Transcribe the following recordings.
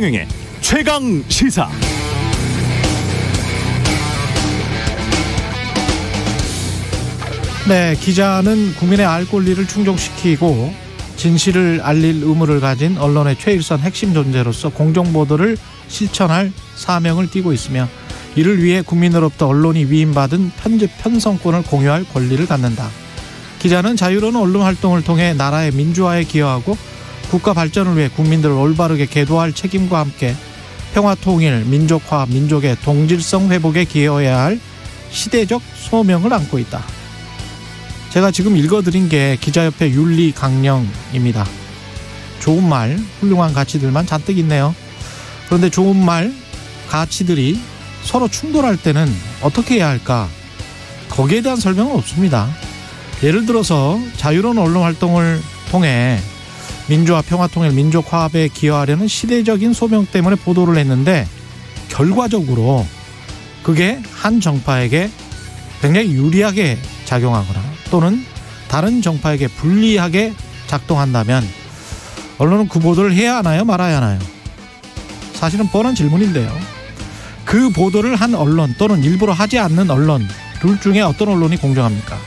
최경영의 최강 시사. 네, 기자는 국민의 알 권리를 충족시키고 진실을 알릴 의무를 가진 언론의 최일선 핵심 존재로서 공정보도를 실천할 사명을 띠고 있으며 이를 위해 국민으로부터 언론이 위임받은 편집 편성권을 공유할 권리를 갖는다. 기자는 자유로운 언론 활동을 통해 나라의 민주화에 기여하고 국가 발전을 위해 국민들을 올바르게 계도할 책임과 함께 평화 통일, 민족화, 민족의 동질성 회복에 기여해야 할 시대적 소명을 안고 있다. 제가 지금 읽어드린 게 기자협회 윤리 강령입니다. 좋은 말, 훌륭한 가치들만 잔뜩 있네요. 그런데 좋은 말, 가치들이 서로 충돌할 때는 어떻게 해야 할까? 거기에 대한 설명은 없습니다. 예를 들어서 자유로운 언론 활동을 통해 민주화, 평화통일, 민족화합에 기여하려는 시대적인 소명 때문에 보도를 했는데 결과적으로 그게 한 정파에게 굉장히 유리하게 작용하거나 또는 다른 정파에게 불리하게 작동한다면 언론은 그 보도를 해야 하나요? 말아야 하나요? 사실은 뻔한 질문인데요. 그 보도를 한 언론 또는 일부러 하지 않는 언론 둘 중에 어떤 언론이 공정합니까?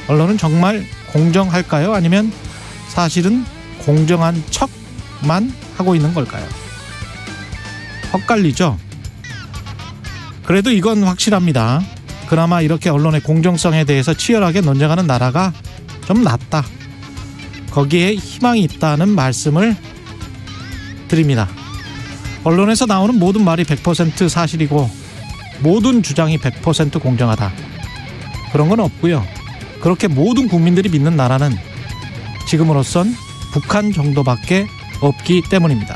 언론은 정말 공정할까요? 아니면 사실은 공정한 척만 하고 있는 걸까요? 헛갈리죠? 그래도 이건 확실합니다. 그나마 이렇게 언론의 공정성에 대해서 치열하게 논쟁하는 나라가 좀 낫다. 거기에 희망이 있다는 말씀을 드립니다. 언론에서 나오는 모든 말이 100% 사실이고 모든 주장이 100% 공정하다. 그런 건 없고요. 그렇게 모든 국민들이 믿는 나라는 지금으로선 북한 정도밖에 없기 때문입니다.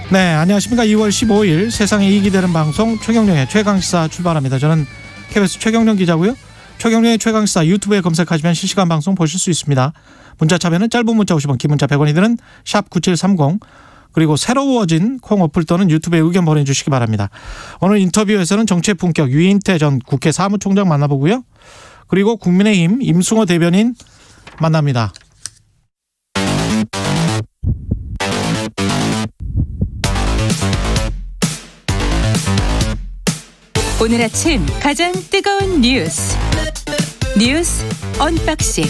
네, 안녕하십니까. 2월 15일 세상에 이익이 되는 방송 최경영의 최강시사 출발합니다. 저는 KBS 최경영 기자고요. 최경영의 최강시사 유튜브에 검색하시면 실시간 방송 보실 수 있습니다. 문자 참여는 짧은 문자 50원, 긴 문자 100원이 드는 샵9730 그리고 새로워진 콩 어플 또는 유튜브에 의견 보내주시기 바랍니다. 오늘 인터뷰에서는 정치의 품격 유인태 전 국회 사무총장 만나보고요. 그리고 국민의힘 임승호 대변인 만납니다. 오늘 아침 가장 뜨거운 뉴스 언박싱.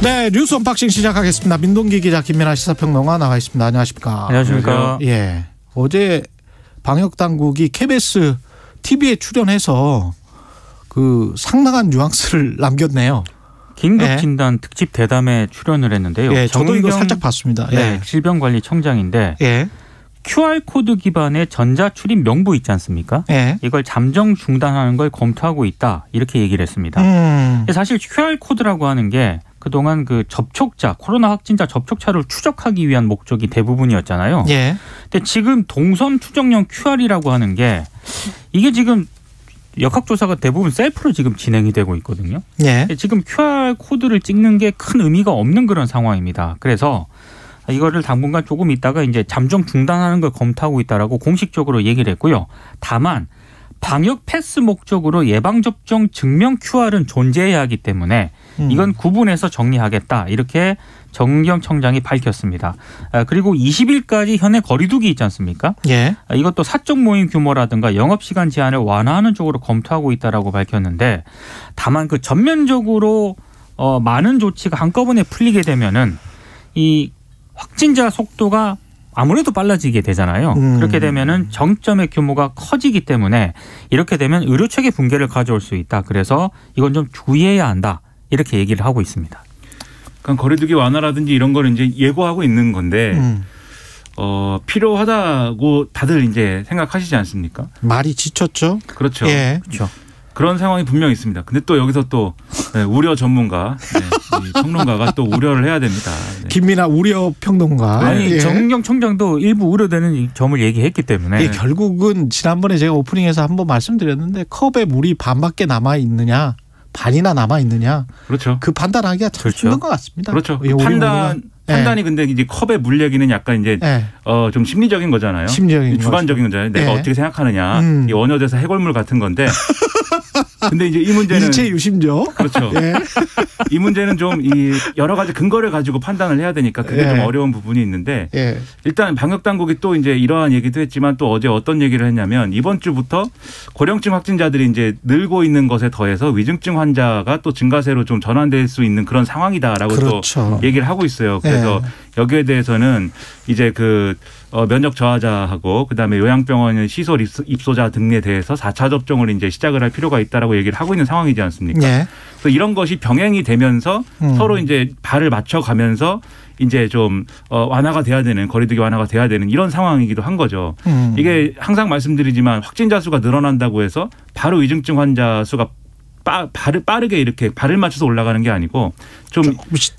네, 뉴스 언박싱 시작하겠습니다. 민동기 기자, 김민아 시사평론가 나와 있습니다. 안녕하십니까? 안녕하십니까? 예, 어제 방역 당국이 KBS TV에 출연해서 그 상당한 뉘앙스를 남겼네요. 긴급 진단 특집 대담에 출연을 했는데요. 예, 저도 이거 살짝 봤습니다. 예. 네, 질병관리청장인데 예. QR코드 기반의 전자출입 명부 있지 않습니까? 예. 이걸 잠정 중단하는 걸 검토하고 있다. 이렇게 얘기를 했습니다. 사실 QR코드라고 하는 게 그동안 그 접촉자, 코로나 확진자 접촉자를 추적하기 위한 목적이 대부분이었잖아요. 예. 근데 지금 동선 추적용 QR이라고 하는 게 이게 지금 역학조사가 대부분 셀프로 지금 진행이 되고 있거든요. 예. 지금 QR코드를 찍는 게 큰 의미가 없는 그런 상황입니다. 그래서 이거를 당분간 조금 있다가 이제 잠정 중단하는 걸 검토하고 있다라고 공식적으로 얘기를 했고요. 다만 방역 패스 목적으로 예방접종 증명 QR은 존재해야 하기 때문에 이건 구분해서 정리하겠다. 이렇게 정경 청장이 밝혔습니다. 그리고 20일까지 현행 거리두기 있지 않습니까? 예. 이것도 사적 모임 규모라든가 영업시간 제한을 완화하는 쪽으로 검토하고 있다라고 밝혔는데 다만 그 전면적으로 많은 조치가 한꺼번에 풀리게 되면은 이 확진자 속도가 아무래도 빨라지게 되잖아요. 그렇게 되면은 정점의 규모가 커지기 때문에 이렇게 되면 의료 체계 붕괴를 가져올 수 있다. 그래서 이건 좀 주의해야 한다. 이렇게 얘기를 하고 있습니다. 그러니까 거리두기 완화라든지 이런 거를 이제 예고하고 있는 건데 필요하다고 다들 이제 생각하시지 않습니까? 말이 지쳤죠. 그렇죠. 예. 그렇죠. 그런 상황이 분명히 있습니다. 근데 또 여기서 또 우려 전문가, 이 평론가가 또 우려를 해야 됩니다. 네. 김민아 우려 평론가. 아니 예. 정경 청장도 일부 우려되는 점을 얘기했기 때문에 예, 결국은 지난번에 제가 오프닝에서 한번 말씀드렸는데 컵에 물이 반밖에 남아 있느냐, 반이나 남아 있느냐. 그렇죠. 그 판단하기가 참 그렇죠. 힘든 것 같습니다. 그렇죠. 예, 판단이 근데 이제 컵에 물 얘기는 약간 이제 예. 좀 심리적인 거잖아요. 심리적인 주관적인 거잖아요. 내가 예. 어떻게 생각하느냐. 이 원효대사 해골물 같은 건데 근데 이제 이 문제는 일체 유심죠. 그렇죠. 예. 이 문제는 좀 이 여러 가지 근거를 가지고 판단을 해야 되니까 그게 예. 좀 어려운 부분이 있는데 예. 일단 방역 당국이 또 이제 이러한 얘기도 했지만 또 어제 어떤 얘기를 했냐면 이번 주부터 고령층 확진자들이 이제 늘고 있는 것에 더해서 위중증 환자가 또 증가세로 좀 전환될 수 있는 그런 상황이다라고 그렇죠. 또 얘기를 하고 있어요. 그래서 여기에 대해서는 이제 그 면역 저하자하고 그다음에 요양병원 시설 입소자 등에 대해서 4차 접종을 이제 시작을 할 필요가 있다라고 얘기를 하고 있는 상황이지 않습니까? 예. 그래서 이런 것이 병행이 되면서 서로 이제 발을 맞춰가면서 이제 좀 완화가 돼야 되는 거리두기 완화가 돼야 되는 이런 상황이기도 한 거죠. 이게 항상 말씀드리지만 확진자 수가 늘어난다고 해서 바로 위중증 환자 수가 빠르게 이렇게 발을 맞춰서 올라가는 게 아니고 좀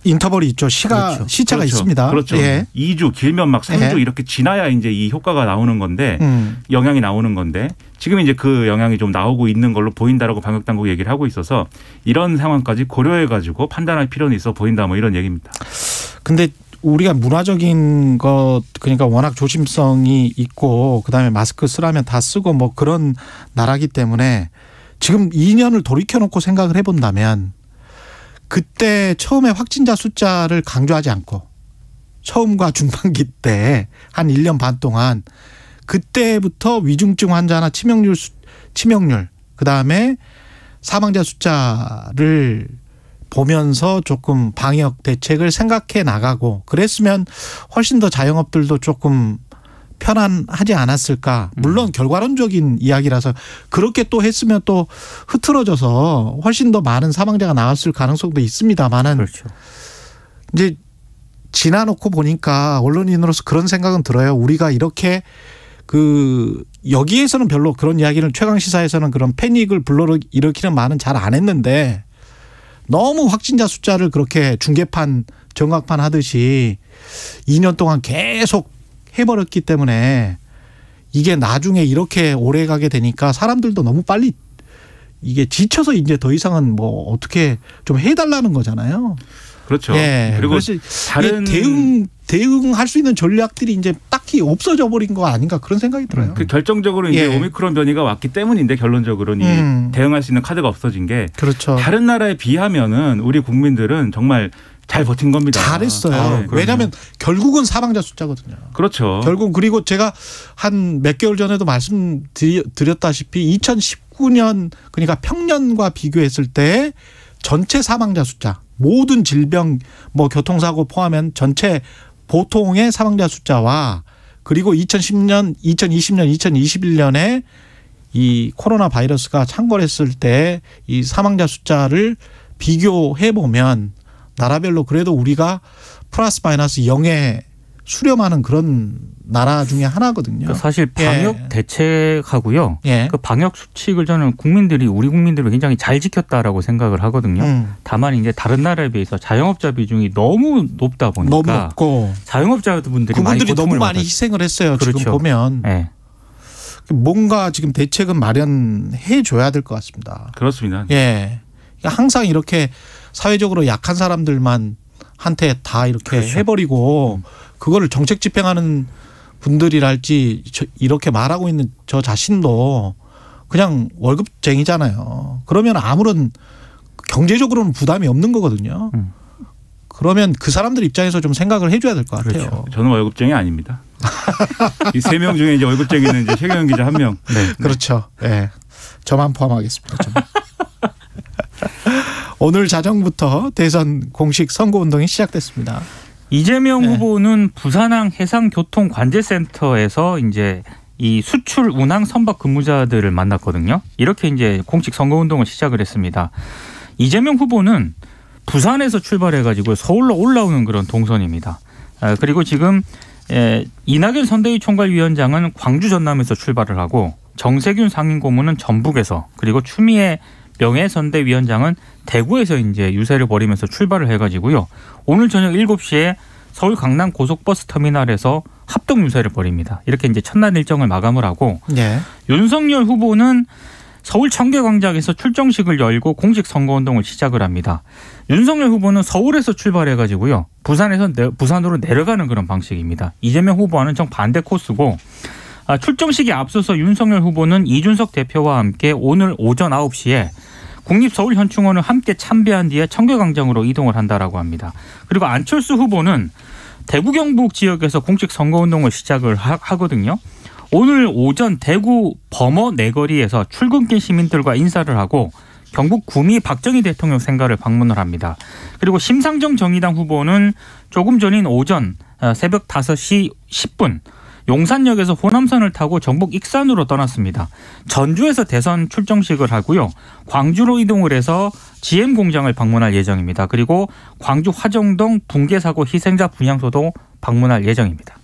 인터벌이 있죠. 그렇죠. 시차가 그렇죠. 있습니다. 그렇죠. 예. 2주 길면 막 3주 예. 이렇게 지나야 이제 이 효과가 나오는 건데 영향이 나오는 건데 지금 이제 그 영향이 좀 나오고 있는 걸로 보인다라고 방역 당국이 얘기를 하고 있어서 이런 상황까지 고려해 가지고 판단할 필요는 있어 보인다 뭐 이런 얘기입니다. 근데 우리가 문화적인 것 그러니까 워낙 조심성이 있고 그다음에 마스크 쓰라면 다 쓰고 뭐 그런 나라기 때문에 지금 2년을 돌이켜놓고 생각을 해본다면 그때 처음에 확진자 숫자를 강조하지 않고 처음과 중반기 때 한 1년 반 동안 그때부터 위중증 환자나 치명률 그다음에 사망자 숫자를 보면서 조금 방역 대책을 생각해 나가고 그랬으면 훨씬 더 자영업들도 조금 편안하지 않았을까. 물론 결과론적인 이야기라서 그렇게 또 했으면 또 흐트러져서 훨씬 더 많은 사망자가 나왔을 가능성도 있습니다만은 그렇죠. 이제 지나놓고 보니까 언론인으로서 그런 생각은 들어요. 우리가 이렇게 여기에서는 별로 그런 이야기를 최강시사에서는 그런 패닉을 불러일으키는 말은 잘 안 했는데 너무 확진자 숫자를 그렇게 중계판 전각판 하듯이 2년 동안 계속 해버렸기 때문에 이게 나중에 이렇게 오래 가게 되니까 사람들도 너무 빨리 이게 지쳐서 이제 더 이상은 뭐 어떻게 좀 해달라는 거잖아요. 그렇죠. 예. 그리고 그래서 다른 대응할 수 있는 전략들이 이제 딱히 없어져 버린 거 아닌가 그런 생각이 들어요. 그 결정적으로 이제 예. 오미크론 변이가 왔기 때문인데 결론적으로는 대응할 수 있는 카드가 없어진 게 그렇죠. 다른 나라에 비하면은 우리 국민들은 정말 잘 버틴 겁니다. 잘했어요. 왜냐하면 결국은 사망자 숫자거든요. 그렇죠. 결국 그리고 제가 한 몇 개월 전에도 말씀드렸다시피 2019년 그러니까 평년과 비교했을 때 전체 사망자 숫자 모든 질병 뭐 교통사고 포함한 전체 보통의 사망자 숫자와 그리고 2010년, 2020년, 2021년에 이 코로나 바이러스가 창궐했을 때 이 사망자 숫자를 비교해 보면 나라별로 그래도 우리가 플러스 마이너스 0에 수렴하는 그런 나라 중에 하나거든요. 사실 방역 예. 대책하고요. 예. 그 방역 수칙을 저는 우리 국민들이 굉장히 잘 지켰다라고 생각을 하거든요. 다만 이제 다른 나라에 비해서 자영업자 비중이 너무 높다 보니까 너무 높고 자영업자분들이 그분들이 너무 고통을 많이 받았어요. 희생을 했어요. 그렇죠. 지금 보면 네. 뭔가 지금 대책은 마련해 줘야 될 것 같습니다. 그렇습니다. 예, 그러니까 항상 이렇게 사회적으로 약한 사람들만 한테 다 이렇게 그렇죠. 해버리고 그거를 정책 집행하는 분들이랄지 이렇게 말하고 있는 저 자신도 그냥 월급쟁이잖아요. 그러면 아무런 경제적으로는 부담이 없는 거거든요. 그러면 그 사람들 입장에서 좀 생각을 해줘야 될 것 같아요. 그렇죠. 저는 월급쟁이 아닙니다. 이 3명 중에 이제 월급쟁이는 이제 최경영 기자 1명. 네. 그렇죠. 네. 저만 포함하겠습니다. 저만. 오늘 자정부터 대선 공식 선거운동이 시작됐습니다. 이재명 네. 후보는 부산항 해상교통관제센터에서 이제 이 수출 운항 선박 근무자들을 만났거든요. 이렇게 이제 공식 선거운동을 시작을 했습니다. 이재명 후보는 부산에서 출발해가지고 서울로 올라오는 그런 동선입니다. 그리고 지금 이낙연 선대위 총괄위원장은 광주 전남에서 출발을 하고 정세균 상임고문은 전북에서 그리고 추미애 명예선대위원장은 대구에서 이제 유세를 벌이면서 출발을 해가지고요. 오늘 저녁 7시에 서울 강남 고속버스 터미널에서 합동 유세를 벌입니다. 이렇게 이제 첫날 일정을 마감을 하고 네. 윤석열 후보는 서울 청계광장에서 출정식을 열고 공식 선거운동을 시작을 합니다. 윤석열 후보는 서울에서 출발해가지고요. 부산으로 내려가는 그런 방식입니다. 이재명 후보와는 정반대 코스고 출정식에 앞서서 윤석열 후보는 이준석 대표와 함께 오늘 오전 9시에 국립서울현충원을 함께 참배한 뒤에 청계광장으로 이동을 한다라고 합니다. 그리고 안철수 후보는 대구 경북 지역에서 공식 선거운동을 시작을 하거든요. 오늘 오전 대구 범어 내거리에서 출근길 시민들과 인사를 하고 경북 구미 박정희 대통령 생가를 방문을 합니다. 그리고 심상정 정의당 후보는 조금 전인 오전 새벽 5시 10분 용산역에서 호남선을 타고 전북 익산으로 떠났습니다. 전주에서 대선 출정식을 하고요. 광주로 이동을 해서 GM 공장을 방문할 예정입니다. 그리고 광주 화정동 붕괴 사고 희생자 분향소도 방문할 예정입니다.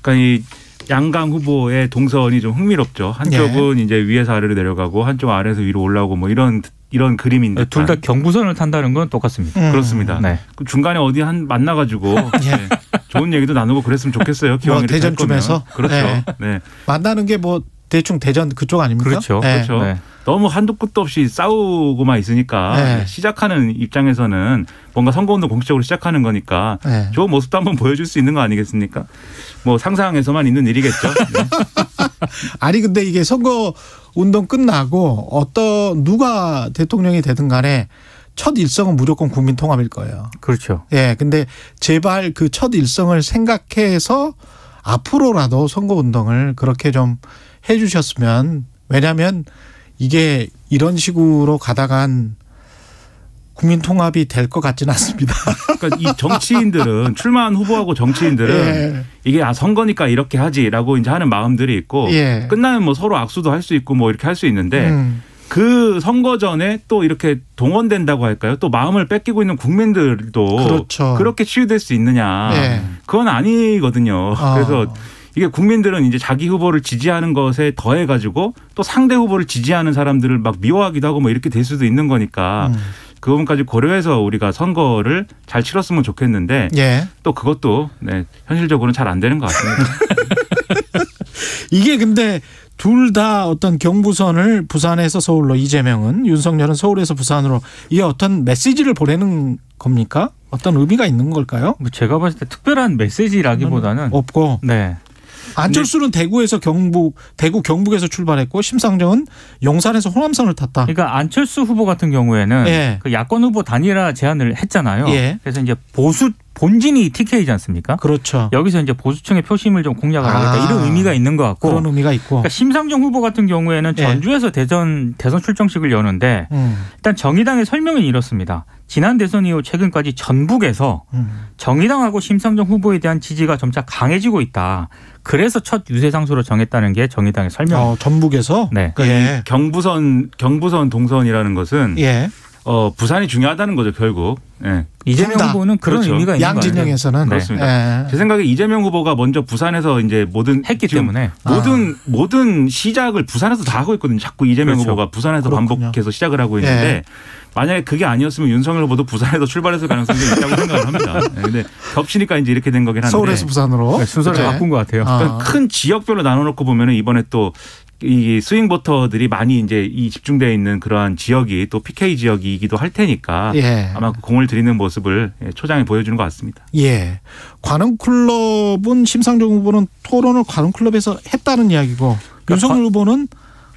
그러니까 이 양강 후보의 동선이 좀 흥미롭죠. 한쪽은 이제 위에서 아래로 내려가고 한쪽 아래에서 위로 올라오고 뭐 이런 그림인데 둘 다 경부선을 탄다는 건 똑같습니다. 그렇습니다. 네. 그 중간에 어디 만나가지고 네. 좋은 얘기도 나누고 그랬으면 좋겠어요. 뭐 대전쯤에서 그렇죠. 네. 네. 만나는 게 뭐 대충 대전 그쪽 아닙니까? 그렇죠. 네. 그렇죠. 네. 너무 한도 끝도 없이 싸우고만 있으니까 네. 시작하는 입장에서는 뭔가 선거운동 공식적으로 시작하는 거니까 네. 좋은 모습도 한번 보여줄 수 있는 거 아니겠습니까? 뭐 상상에서만 있는 일이겠죠. 네. 아니 근데 이게 선거 운동 끝나고 누가 대통령이 되든 간에 첫 일성은 무조건 국민 통합일 거예요. 그렇죠. 예. 근데 제발 그 첫 일성을 생각해서 앞으로라도 선거 운동을 그렇게 좀 해 주셨으면, 왜냐하면 이게 이런 식으로 가다간 국민 통합이 될 것 같지는 않습니다. 그러니까 이 정치인들은 출마한 후보하고 정치인들은 예. 이게 선거니까 이렇게 하지라고 이제 하는 마음들이 있고 예. 끝나면 뭐 서로 악수도 할 수 있고 뭐 이렇게 할 수 있는데 그 선거 전에 또 이렇게 동원된다고 할까요? 또 마음을 뺏기고 있는 국민들도 그렇죠. 그렇게 치유될 수 있느냐? 예. 그건 아니거든요. 그래서 이게 국민들은 이제 자기 후보를 지지하는 것에 더해 가지고 또 상대 후보를 지지하는 사람들을 막 미워하기도 하고 뭐 이렇게 될 수도 있는 거니까 그 부분까지 고려해서 우리가 선거를 잘 치렀으면 좋겠는데 예. 또 그것도 네, 현실적으로는 잘 안 되는 것 같습니다. 이게 근데 둘 다 어떤 경부선을 부산에서 서울로, 이재명은, 윤석열은 서울에서 부산으로, 이게 어떤 메시지를 보내는 겁니까? 어떤 의미가 있는 걸까요? 뭐 제가 봤을 때 특별한 메시지라기보다는 없고. 네. 안철수는 대구 경북에서 출발했고 심상정은 용산에서 호남선을 탔다. 그러니까 안철수 후보 같은 경우에는 예. 그 야권 후보 단일화 제안을 했잖아요. 예. 그래서 이제 본진이 TK이지 않습니까? 그렇죠. 여기서 이제 보수층의 표심을 좀 공략을 하겠다 이런 의미가 있는 것 같고. 그런 의미가 있고. 그러니까 심상정 후보 같은 경우에는 예. 전주에서 대선 출정식을 여는데 일단 정의당의 설명은 이렇습니다. 지난 대선 이후 최근까지 전북에서 정의당하고 심상정 후보에 대한 지지가 점차 강해지고 있다. 그래서 첫 유세 장소로 정했다는 게 정의당의 설명. 전북에서? 네. 예. 이 경부선 동선이라는 것은 예. 부산이 중요하다는 거죠, 결국. 예. 이재명 후보는 그런 그렇죠. 의미가 있는 양진영에서는. 네. 그렇습니다. 예. 제 생각에 이재명 후보가 먼저 부산에서 이제 했기 때문에 모든 시작을 부산에서 다 하고 있거든요. 자꾸 이재명 그렇죠. 후보가 부산에서 그렇군요. 반복해서 시작을 하고 있는데 예. 만약에 그게 아니었으면 윤석열 후보도 부산에서 출발했을 가능성이 있다고 생각을 합니다. 그런데 겹치니까 이제 이렇게 된 거긴 한데 서울에서 부산으로. 네, 순서를 네. 바꾼 것 같아요. 그러니까 큰 지역별로 나눠놓고 보면은 이번에 또 이 스윙 보터들이 많이 이제 이 집중되어 있는 그러한 지역이 또 PK 지역이기도 할 테니까 예. 아마 그 공을 들이는 모습을 초장에 보여주는 것 같습니다. 예. 관훈클럽은 심상정 후보는 토론을 관훈클럽에서 했다는 이야기고 윤석열 후보는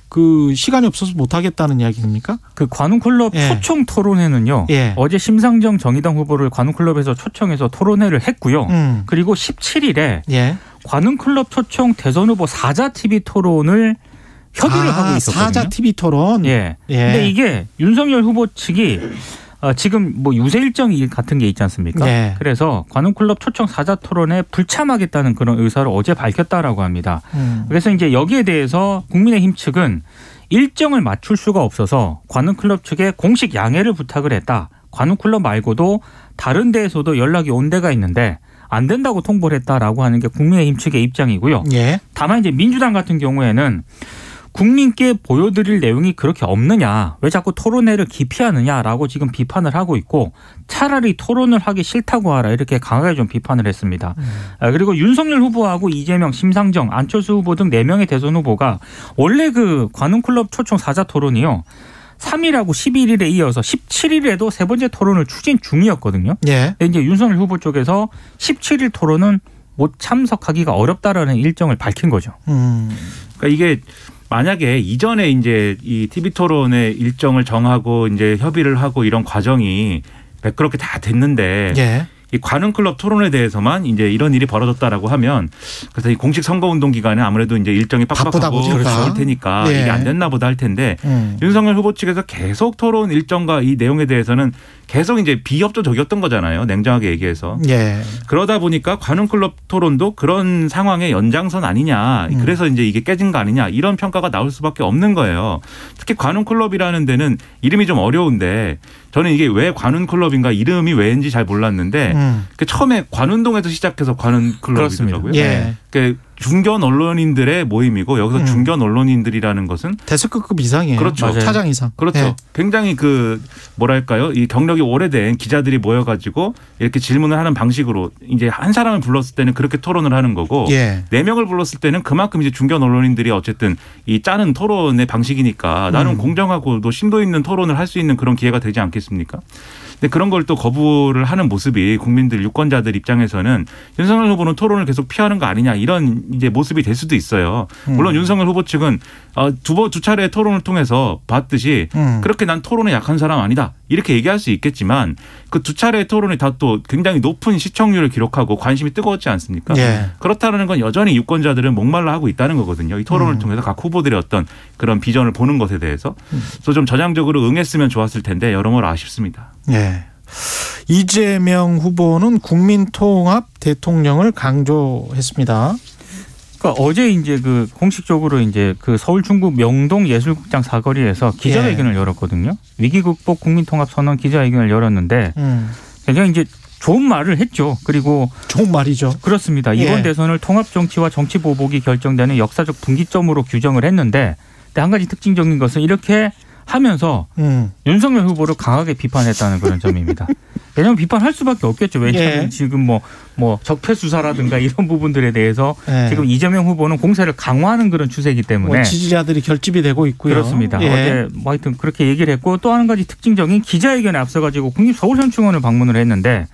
그 시간이 없어서 못 하겠다는 이야기입니까? 그 관훈클럽 예. 초청 토론회는요. 예. 어제 심상정 정의당 후보를 관훈클럽에서 초청해서 토론회를 했고요. 그리고 17일에 예. 관훈클럽 초청 대선 후보 사자 TV 토론을 협의를 하고 있었거든요. 사자 TV 토론. 예. 예. 근데 이게 윤석열 후보 측이 지금 뭐 유세 일정 같은 게 있지 않습니까? 예. 그래서 관훈클럽 초청 사자 토론에 불참하겠다는 그런 의사를 어제 밝혔다라고 합니다. 그래서 이제 여기에 대해서 국민의힘 측은 일정을 맞출 수가 없어서 관훈클럽 측에 공식 양해를 부탁을 했다. 관훈클럽 말고도 다른 데에서도 연락이 온 데가 있는데 안 된다고 통보를 했다라고 하는 게 국민의힘 측의 입장이고요. 예. 다만 이제 민주당 같은 경우에는 국민께 보여드릴 내용이 그렇게 없느냐, 왜 자꾸 토론회를 기피하느냐라고 지금 비판을 하고 있고 차라리 토론을 하기 싫다고 하라 이렇게 강하게 좀 비판을 했습니다. 그리고 윤석열 후보하고 이재명, 심상정, 안철수 후보 등 4명의 대선 후보가 원래 그 관훈클럽 초청 사자 토론이요. 3일하고 11일에 이어서 17일에도 세 번째 토론을 추진 중이었거든요. 예. 근데 이제 윤석열 후보 쪽에서 17일 토론은 못 참석하기가 어렵다라는 일정을 밝힌 거죠. 그러니까 이게 만약에 이전에 이제 이 TV 토론의 일정을 정하고 이제 협의를 하고 이런 과정이 매끄럽게 다 됐는데 예. 이 관훈클럽 토론에 대해서만 이제 이런 일이 벌어졌다라고 하면 그래서 이 공식 선거운동 기간에 아무래도 이제 일정이 빡빡하고 그럴 테니까 예. 이게 안 됐나 보다 할 텐데 윤석열 후보 측에서 계속 토론 일정과 이 내용에 대해서는 계속 이제 비협조적이었던 거잖아요. 냉정하게 얘기해서. 예. 그러다 보니까 관훈클럽 토론도 그런 상황의 연장선 아니냐. 그래서 이제 이게 깨진 거 아니냐. 이런 평가가 나올 수밖에 없는 거예요. 특히 관훈클럽이라는 데는 이름이 좀 어려운데 저는 이게 왜 관훈클럽인가 이름이 왜인지 잘 몰랐는데 처음에 관운동에서 시작해서 관훈클럽이더라고요. 예. 중견 언론인들의 모임이고 여기서 중견 언론인들이라는 것은 대스크급 이상이에요. 그렇죠. 맞아요. 차장 이상. 그렇죠. 예. 굉장히 뭐랄까요. 이 경력이 오래된 기자들이 모여가지고 이렇게 질문을 하는 방식으로 이제 한 사람을 불렀을 때는 그렇게 토론을 하는 거고 예. 4명을 불렀을 때는 그만큼 이제 중견 언론인들이 어쨌든 이 짜는 토론의 방식이니까 나름 공정하고도 심도 있는 토론을 할 수 있는 그런 기회가 되지 않겠습니까? 근데 그런 걸 또 거부를 하는 모습이 국민들 유권자들 입장에서는 윤석열 후보는 토론을 계속 피하는 거 아니냐 이런 이제 모습이 될 수도 있어요. 물론 윤석열 후보 측은 두 차례 토론을 통해서 봤듯이 그렇게 난 토론에 약한 사람 아니다 이렇게 얘기할 수 있겠지만 그 2차례 토론이 다 또 굉장히 높은 시청률을 기록하고 관심이 뜨거웠지 않습니까? 예. 그렇다는 건 여전히 유권자들은 목말라 하고 있다는 거거든요. 이 토론을 통해서 각 후보들의 어떤 그런 비전을 보는 것에 대해서 그래서 좀 전향적으로 응했으면 좋았을 텐데 여러모로 아쉽습니다. 예. 이재명 후보는 국민통합 대통령을 강조했습니다. 그러니까 어제 이제 공식적으로 이제 서울 중구 명동 예술극장 사거리에서 기자회견을 열었거든요. 위기 극복 국민통합 선언 기자회견을 열었는데 굉장히 이제 좋은 말을 했죠. 그리고 좋은 말이죠. 그렇습니다. 이번 대선을 통합 정치와 정치 보복이 결정되는 역사적 분기점으로 규정을 했는데 한 가지 특징적인 것은 이렇게 하면서 윤석열 후보를 강하게 비판했다는 그런 점입니다. 왜냐하면 비판할 수밖에 없겠죠. 왜냐하면 지금 뭐 적폐 수사라든가 이런 부분들에 대해서 지금 이재명 후보는 공세를 강화하는 그런 추세이기 때문에 지지자들이 결집이 되고 있고요. 그렇습니다. 어제 하여튼 그렇게 얘기를 했고 또 한 가지 특징적인 기자회견에 앞서가지고 국립서울현충원을 방문을 했는데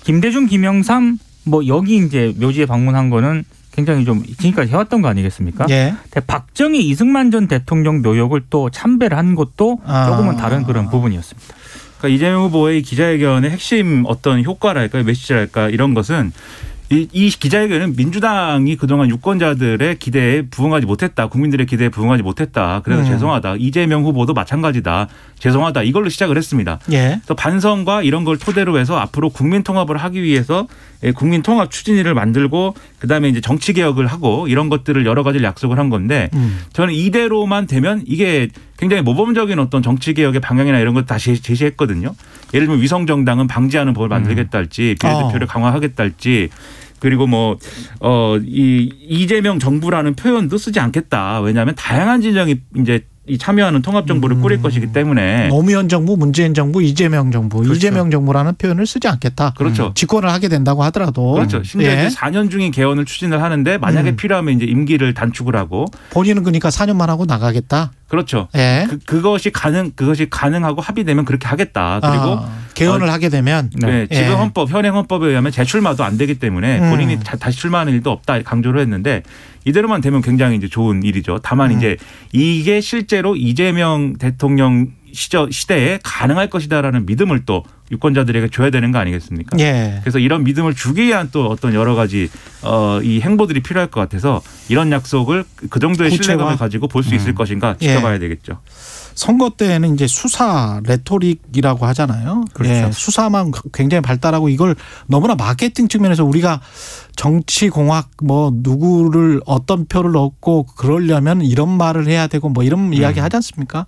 김대중, 김영삼 여기 이제 묘지에 방문한 거는 굉장히 좀 지금까지 해왔던 거 아니겠습니까? 예. 박정희, 이승만 전 대통령 묘역을 또 참배를 한 것도 조금은 다른 그런 부분이었습니다. 그러니까 이재명 후보의 기자회견의 핵심 어떤 효과랄까 메시지랄까 이런 것은 이 기자회견은 민주당이 그동안 유권자들의 기대에 부응하지 못했다. 국민들의 기대에 부응하지 못했다. 그래서 죄송하다. 이재명 후보도 마찬가지다. 죄송하다. 이걸로 시작을 했습니다. 그래서 반성과 이런 걸 토대로 해서 앞으로 국민통합을 하기 위해서 국민통합 추진위를 만들고 그다음에 이제 정치개혁을 하고 이런 것들을 여러 가지를 약속을 한 건데 저는 이대로만 되면 이게 굉장히 모범적인 어떤 정치개혁의 방향이나 이런 것 다시 제시했거든요. 예를 들면 위성정당은 방지하는 법을 만들겠다 할지 비례대표를 강화하겠다 할지 그리고 이재명 정부라는 표현도 쓰지 않겠다. 왜냐하면 다양한 진영이 이제 참여하는 통합정부를 꾸릴 것이기 때문에 노무현 정부, 문재인 정부, 이재명 정부, 그렇죠. 이재명 정부라는 표현을 쓰지 않겠다. 그렇죠. 집권을 하게 된다고 하더라도. 그렇죠. 심지어 이제 4년 중인 개헌을 추진을 하는데 만약에 필요하면 이제 임기를 단축을 하고 본인은 그러니까 4년만 하고 나가겠다. 그렇죠. 예. 그것이 가능하고 합의되면 그렇게 하겠다. 그리고 개헌을 하게 되면 지금 현행 헌법에 의하면 재출마도 안 되기 때문에 본인이 다시 출마하는 일도 없다 강조를 했는데 이대로만 되면 굉장히 이제 좋은 일이죠. 다만 이제 이게 실제로 이재명 대통령 시대에 가능할 것이다라는 믿음을 또 유권자들에게 줘야 되는 거 아니겠습니까? 그래서 이런 믿음을 주기 위한 또 어떤 여러 가지 이 행보들이 필요할 것 같아서 이런 약속을 그 정도의 신뢰감을 가지고 볼 수 있을 것인가 지켜봐야 되겠죠. 선거 때는 이제 수사 레토릭이라고 하잖아요. 그렇죠. 수사만 굉장히 발달하고 이걸 너무나 마케팅 측면에서 우리가 정치공학 누구를 어떤 표를 얻고 그러려면 이런 말을 해야 되고 이런 이야기 하지 않습니까?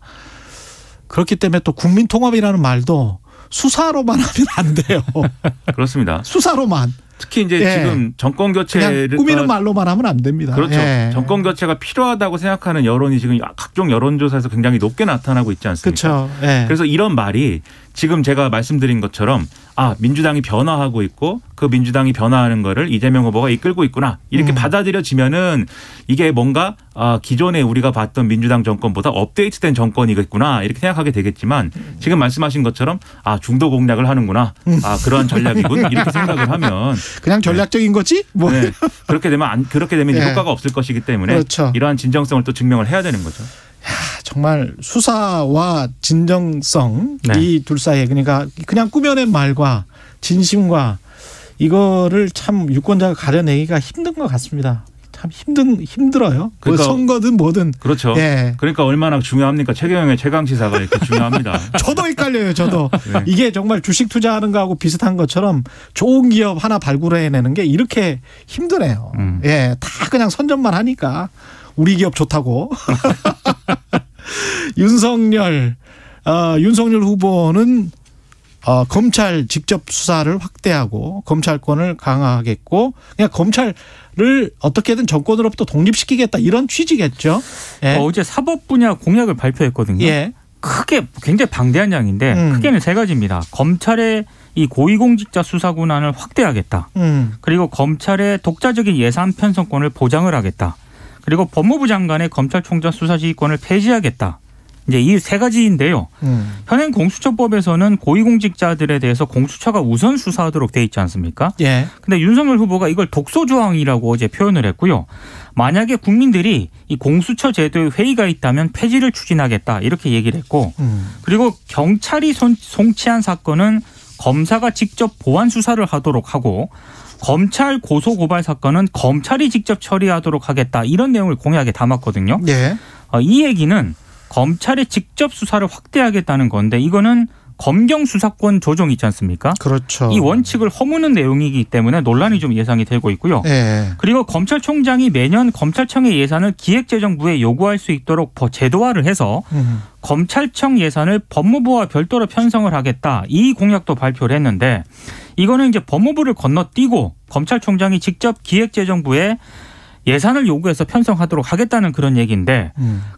그렇기 때문에 또 국민통합이라는 말도 수사로만 하면 안 돼요. 그렇습니다. 수사로만. 특히 이제 지금 정권 교체를 꾸미는 말로만 하면 안 됩니다. 그렇죠. 정권 교체가 필요하다고 생각하는 여론이 지금 각종 여론조사에서 굉장히 높게 나타나고 있지 않습니까? 그렇죠. 그래서 이런 말이 지금 제가 말씀드린 것처럼 민주당이 변화하고 있고 그 민주당이 변화하는 거를 이재명 후보가 이끌고 있구나 이렇게 받아들여지면은 이게 뭔가 기존에 우리가 봤던 민주당 정권보다 업데이트된 정권이겠구나 이렇게 생각하게 되겠지만 지금 말씀하신 것처럼 중도 공략을 하는구나 그러한 전략이군 이렇게 생각을 하면 그냥 전략적인 거지? 뭐 네. 그렇게 되면 네. 효과가 없을 것이기 때문에 그렇죠. 이러한 진정성을 또 증명을 해야 되는 거죠. 정말 수사와 진정성 네. 이 둘 사이에 그러니까 그냥 꾸며낸 말과 진심과 이거를 참 유권자가 가려내기가 힘든 것 같습니다. 참 힘들어요. 그러니까 선거든 뭐든. 그렇죠. 예. 그러니까 얼마나 중요합니까? 최경영의 최강시사가 이렇게 중요합니다. 저도 헷갈려요. 저도. 네. 이게 정말 주식 투자하는 거하고 비슷한 것처럼 좋은 기업 하나 발굴해내는 게 이렇게 힘드네요. 예, 다 그냥 선전만 하니까 우리 기업 좋다고. 윤석열 후보는 검찰 직접 수사를 확대하고 검찰권을 강화하겠고 그냥 검찰을 어떻게든 정권으로부터 독립시키겠다 이런 취지겠죠. 예. 어제 사법 분야 공약을 발표했거든요. 예. 크게 굉장히 방대한 양인데 크게는 세 가지입니다. 검찰의 이 고위공직자 수사 권한을 확대하겠다. 그리고 검찰의 독자적인 예산 편성권을 보장을 하겠다. 그리고 법무부 장관의 검찰총장 수사지휘권을 폐지하겠다. 이제 이 세 가지인데요. 현행 공수처법에서는 고위공직자들에 대해서 공수처가 우선 수사하도록 돼 있지 않습니까? 예. 근데 윤석열 후보가 이걸 독소조항이라고 어제 표현을 했고요. 만약에 국민들이 이 공수처 제도에 회의가 있다면 폐지를 추진하겠다 이렇게 얘기를 했고 그리고 경찰이 송치한 사건은 검사가 직접 보완 수사를 하도록 하고 검찰 고소고발 사건은 검찰이 직접 처리하도록 하겠다 이런 내용을 공약에 담았거든요. 예. 이 얘기는 검찰의 직접 수사를 확대하겠다는 건데 이거는 검경 수사권 조정 있지 않습니까? 그렇죠. 이 원칙을 허무는 내용이기 때문에 논란이 좀 예상이 되고 있고요. 예. 그리고 검찰총장이 매년 검찰청의 예산을 기획재정부에 요구할 수 있도록 제도화를 해서 검찰청 예산을 법무부와 별도로 편성을 하겠다. 이 공약도 발표를 했는데 이거는 이제 법무부를 건너뛰고 검찰총장이 직접 기획재정부에 예산을 요구해서 편성하도록 하겠다는 그런 얘기인데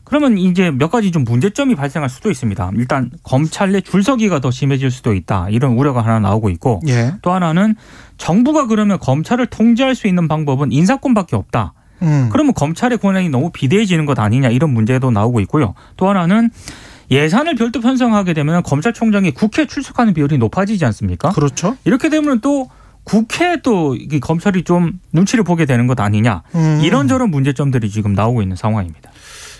그러면 이제 몇 가지 좀 문제점이 발생할 수도 있습니다. 일단 검찰 내 줄서기가 더 심해질 수도 있다. 이런 우려가 하나 나오고 있고 예. 또 하나는 정부가 그러면 검찰을 통제할 수 있는 방법은 인사권밖에 없다. 그러면 검찰의 권한이 너무 비대해지는 것 아니냐 이런 문제도 나오고 있고요. 또 하나는 예산을 별도 편성하게 되면 검찰총장이 국회에 출석하는 비율이 높아지지 않습니까? 그렇죠. 이렇게 되면 또 국회에 또 검찰이 좀 눈치를 보게 되는 것 아니냐 이런저런 문제점들이 지금 나오고 있는 상황입니다.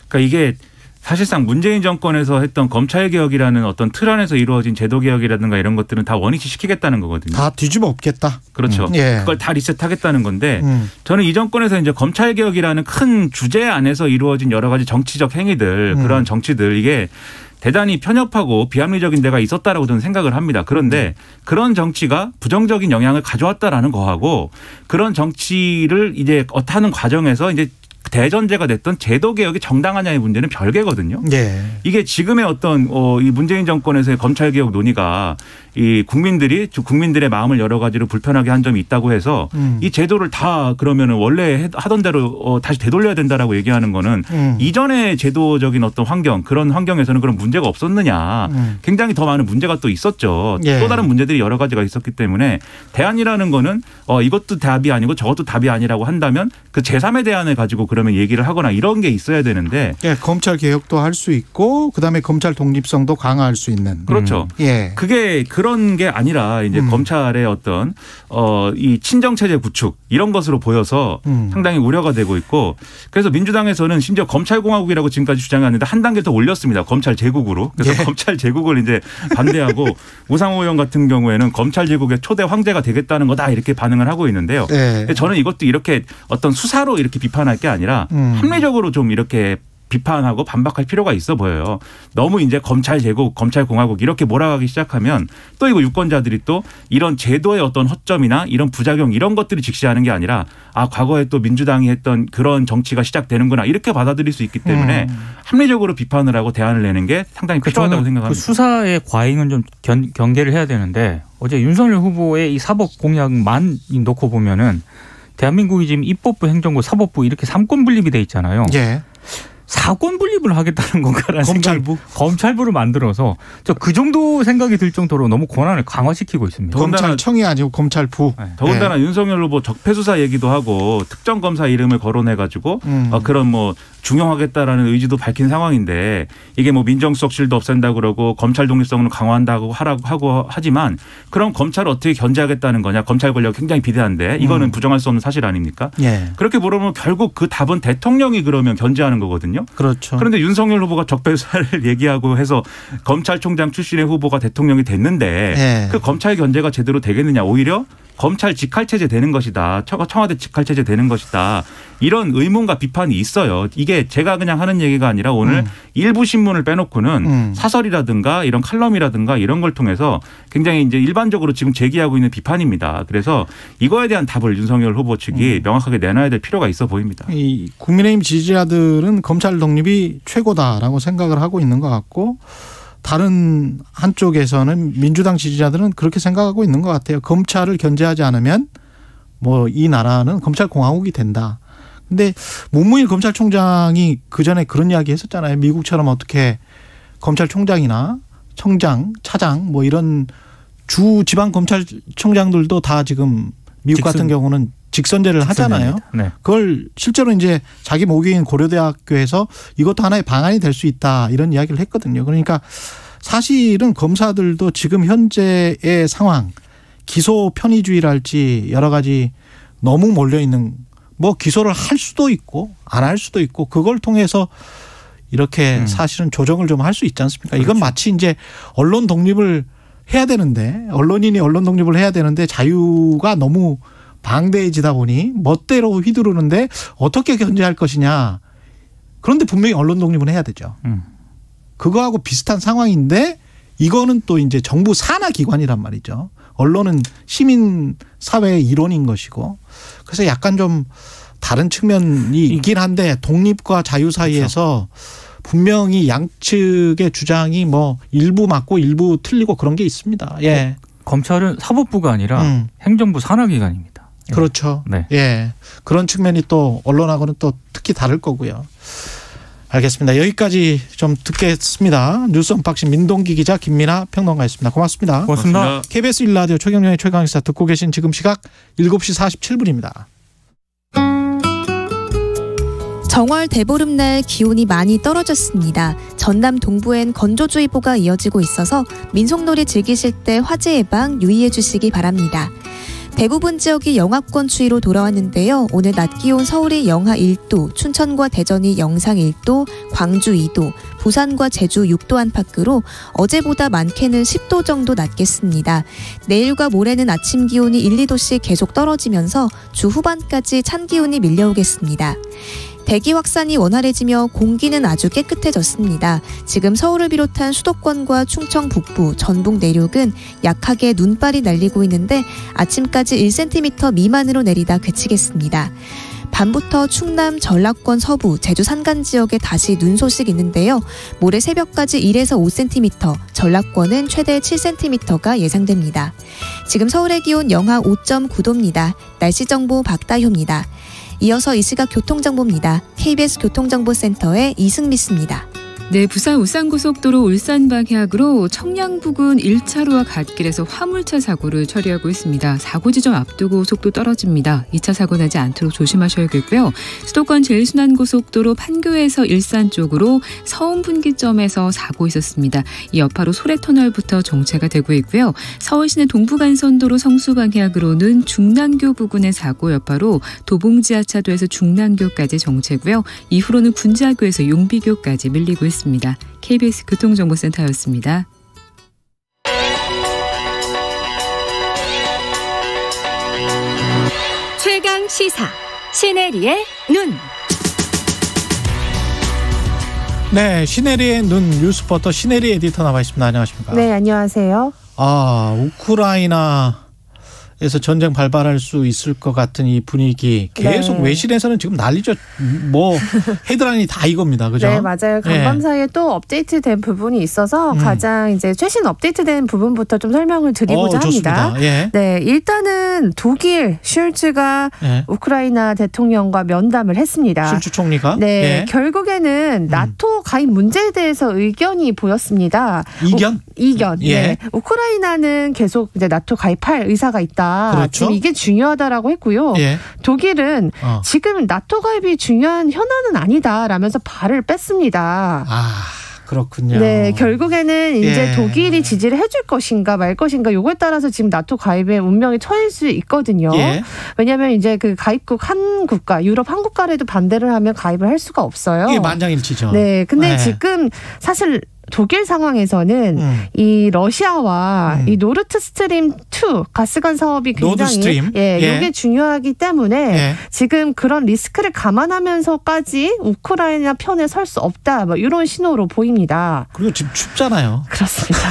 그러니까 이게 사실상 문재인 정권에서 했던 검찰개혁이라는 어떤 틀 안에서 이루어진 제도개혁이라든가 이런 것들은 다 원위치 시키겠다는 거거든요. 다 뒤집어 엎겠다. 그렇죠. 예. 그걸 다 리셋하겠다는 건데 저는 이 정권에서 이제 검찰개혁이라는 큰 주제 안에서 이루어진 여러 가지 정치적 행위들 그러한 정치들 이게 대단히 편협하고 비합리적인 데가 있었다라고 저는 생각을 합니다. 그런데 그런 정치가 부정적인 영향을 가져왔다라는 거하고 그런 정치를 이제 하는 과정에서 이제 대전제가 됐던 제도 개혁이 정당하냐의 문제는 별개거든요. 예. 이게 지금의 어떤 이 문재인 정권에서의 검찰 개혁 논의가 이 국민들의 마음을 여러 가지로 불편하게 한 점이 있다고 해서 이 제도를 다 그러면은 원래 하던 대로 다시 되돌려야 된다라고 얘기하는 거는 이전의 제도적인 어떤 환경 그런 환경에서는 그런 문제가 없었느냐. 굉장히 더 많은 문제가 또 있었죠. 예. 또 다른 문제들이 여러 가지가 있었기 때문에 대안이라는 거는 이것도 답이 아니고 저것도 답이 아니라고 한다면 그 제3의 대안을 가지고 그러면 얘기를 하거나 이런 게 있어야 되는데. 예, 검찰 개혁도 할 수 있고 그다음에 검찰 독립성도 강화할 수 있는. 그렇죠. 예. 그게 그런 게 아니라 이제 검찰의 어떤 이 친정 체제 구축 이런 것으로 보여서 상당히 우려가 되고 있고 그래서 민주당에서는 심지어 검찰공화국이라고 지금까지 주장하는데 한 단계 더 올렸습니다. 검찰 제국으로. 그래서 예. 검찰 제국을 이제 반대하고 우상호 의원 같은 경우에는 검찰 제국의 초대 황제가 되겠다는 거다 이렇게 반응을 하고 있는데요. 예. 저는 이것도 이렇게 어떤 수사로 이렇게 비판할 게 아니라 합리적으로 좀 이렇게 비판하고 반박할 필요가 있어 보여요. 너무 이제 검찰 제국, 검찰 공화국 이렇게 몰아가기 시작하면 또 이거 유권자들이 또 이런 제도의 어떤 허점이나 이런 부작용 이런 것들을 직시하는 게 아니라 과거에 또 민주당이 했던 그런 정치가 시작되는구나 이렇게 받아들일 수 있기 때문에 합리적으로 비판을 하고 대안을 내는 게 상당히 필요하다고 생각합니다. 그 수사의 과잉은 좀 경계를 해야 되는데 어제 윤석열 후보의 이 사법 공약만 놓고 보면은 대한민국이 지금 입법부, 행정부, 사법부 이렇게 3권 분립이 돼 있잖아요. 예. 사건 분립을 하겠다는 건가라는 검찰부? 검찰부를 만들어서 그 정도 생각이 들 정도로 너무 권한을 강화시키고 있습니다. 검찰청이 아니고 검찰부. 네. 더군다나 네. 윤석열 후보 적폐수사 얘기도 하고 특정 검사 이름을 거론해가지고 그런 뭐 중용하겠다라는 의지도 밝힌 상황인데 이게 뭐 민정수석실도 없앤다고 그러고 검찰 독립성을 강화한다고 하고 하지만 그럼 검찰을 어떻게 견제하겠다는 거냐. 검찰 권력 굉장히 비대한데 이거는 부정할 수 없는 사실 아닙니까? 예. 그렇게 물어보면 결국 그 답은 대통령이 그러면 견제하는 거거든요. 그렇죠. 그런데 윤석열 후보가 적폐수사를 얘기하고 해서 검찰총장 출신의 후보가 대통령이 됐는데 예. 그 검찰 견제가 제대로 되겠느냐. 오히려 검찰 직할체제 되는 것이다. 청와대 직할체제 되는 것이다. 이런 의문과 비판이 있어요. 이게 제가 그냥 하는 얘기가 아니라 오늘 일부 신문을 빼놓고는 사설이라든가 이런 칼럼이라든가 이런 걸 통해서 굉장히 이제 일반적으로 지금 제기하고 있는 비판입니다. 그래서 이거에 대한 답을 윤석열 후보 측이 명확하게 내놔야 될 필요가 있어 보입니다. 이 국민의힘 지지자들은 검찰 독립이 최고다라고 생각을 하고 있는 것 같고 다른 한쪽에서는 민주당 지지자들은 그렇게 생각하고 있는 것 같아요. 검찰을 견제하지 않으면 뭐 이 나라는 검찰공화국이 된다. 근데 문무일 검찰총장이 그전에 그런 이야기 했었잖아요. 미국처럼 어떻게 검찰총장이나 청장, 차장 뭐 이런 주 지방 검찰총장들도 다 지금 미국 같은 경우는 직선제를 하잖아요. 네. 그걸 실제로 이제 자기 모교인 고려대학교에서 이것도 하나의 방안이 될 수 있다 이런 이야기를 했거든요. 그러니까 사실은 검사들도 지금 현재의 상황, 기소 편의주의랄지 여러 가지 너무 몰려 있는 뭐 기소를 할 수도 있고 안 할 수도 있고 그걸 통해서 이렇게 사실은 조정을 좀 할 수 있지 않습니까? 그렇죠. 이건 마치 이제 언론 독립을 해야 되는데 언론인이 언론 독립을 해야 되는데 자유가 너무 방대해지다 보니 멋대로 휘두르는데 어떻게 견제할 것이냐. 그런데 분명히 언론 독립은 해야 되죠. 그거하고 비슷한 상황인데 이거는 또 이제 정부 산하 기관이란 말이죠. 언론은 시민 사회의 일원인 것이고 그래서 약간 좀 다른 측면이 있긴 한데 독립과 자유 사이에서 분명히 양측의 주장이 뭐 일부 맞고 일부 틀리고 그런 게 있습니다. 예. 검찰은 사법부가 아니라 행정부 산하기관입니다. 그렇죠. 네. 예. 그런 측면이 또 언론하고는 또 특히 다를 거고요. 알겠습니다. 여기까지 좀 듣겠습니다. 뉴스 언박싱 민동기 기자 김민아 평론가였습니다. 고맙습니다. 고맙습니다. KBS 1라디오 최경영의 최강시사 듣고 계신 지금 시각 7시 47분입니다. 정월 대보름날 기온이 많이 떨어졌습니다. 전남 동부엔 건조주의보가 이어지고 있어서 민속놀이 즐기실 때 화재 예방 유의해 주시기 바랍니다. 대부분 지역이 영하권 추위로 돌아왔는데요. 오늘 낮 기온 서울이 영하 1도, 춘천과 대전이 영상 1도, 광주 2도, 부산과 제주 6도 안팎으로 어제보다 많게는 10도 정도 낮겠습니다. 내일과 모레는 아침 기온이 1, 2도씩 계속 떨어지면서 주 후반까지 찬 기온이 밀려오겠습니다. 대기 확산이 원활해지며 공기는 아주 깨끗해졌습니다. 지금 서울을 비롯한 수도권과 충청 북부, 전북 내륙은 약하게 눈발이 날리고 있는데 아침까지 1cm 미만으로 내리다 그치겠습니다. 밤부터 충남, 전라권 서부, 제주 산간 지역에 다시 눈 소식 있는데요. 모레 새벽까지 1에서 5cm, 전라권은 최대 7cm가 예상됩니다. 지금 서울의 기온 영하 5.9도입니다. 날씨 정보 박다효입니다. 이어서 이 시각 교통정보입니다. KBS 교통정보센터의 이승미 씨입니다. 네, 부산 울산고속도로 울산 방향으로 청량 부근 1차로와 갓길에서 화물차 사고를 처리하고 있습니다. 사고 지점 앞두고 속도 떨어집니다. 2차 사고 나지 않도록 조심하셔야겠고요. 수도권 제일순환고속도로 판교에서 일산 쪽으로 서운 분기점에서 사고 있었습니다. 이 여파로 소래터널부터 정체가 되고 있고요. 서울시내 동부간선도로 성수 방향으로는 중랑교 부근의 사고 여파로 도봉지하차도에서 중랑교까지 정체고요. 이후로는 군자교에서 용비교까지 밀리고 있습니다. KBS 교통정보센터였습니다. 최강 시사 신혜리의 눈. 네, 신혜리의 눈 뉴스포터 신혜리 에디터 나와 있습니다. 안녕하십니까? 네, 안녕하세요. 우크라이나에 에서 전쟁 발발할 수 있을 것 같은 이 분위기 계속 네. 외신에서는 지금 난리죠. 뭐 헤드라인이 다 이겁니다. 그죠? 네, 맞아요. 간밤 사이에 또 업데이트된 부분이 있어서 가장 이제 최신 업데이트된 부분부터 좀 설명을 드리고자 합니다. 예. 네, 일단은 독일 슐츠가 예. 우크라이나 대통령과 면담을 했습니다. 슐츠 총리가 네, 예. 결국에는 나토 가입 문제에 대해서 의견이 보였습니다. 이견? 이견. 예. 네. 우크라이나는 계속 이제 나토 가입할 의사가 있다. 그렇죠. 지금 이게 중요하다라고 했고요. 예. 독일은 지금 나토 가입이 중요한 현안은 아니다라면서 발을 뺐습니다. 아, 그렇군요. 네, 결국에는 이제 예. 독일이 지지를 해줄 것인가 말 것인가 요거에 따라서 지금 나토 가입의 운명이 처할 수 있거든요. 예. 왜냐하면 이제 그 가입국 한 국가, 유럽 한 국가라도 반대를 하면 가입을 할 수가 없어요. 이게 만장일치죠. 네, 근데 예. 지금 사실 독일 상황에서는 이 러시아와 이 노르트 스트림 2 가스관 사업이 굉장히 노드스트림. 예. 이게 중요하기 때문에 예. 지금 그런 리스크를 감안하면서까지 우크라이나 편에 설 수 없다. 뭐 이런 신호로 보입니다. 그리고 지금 춥잖아요. 그렇습니다.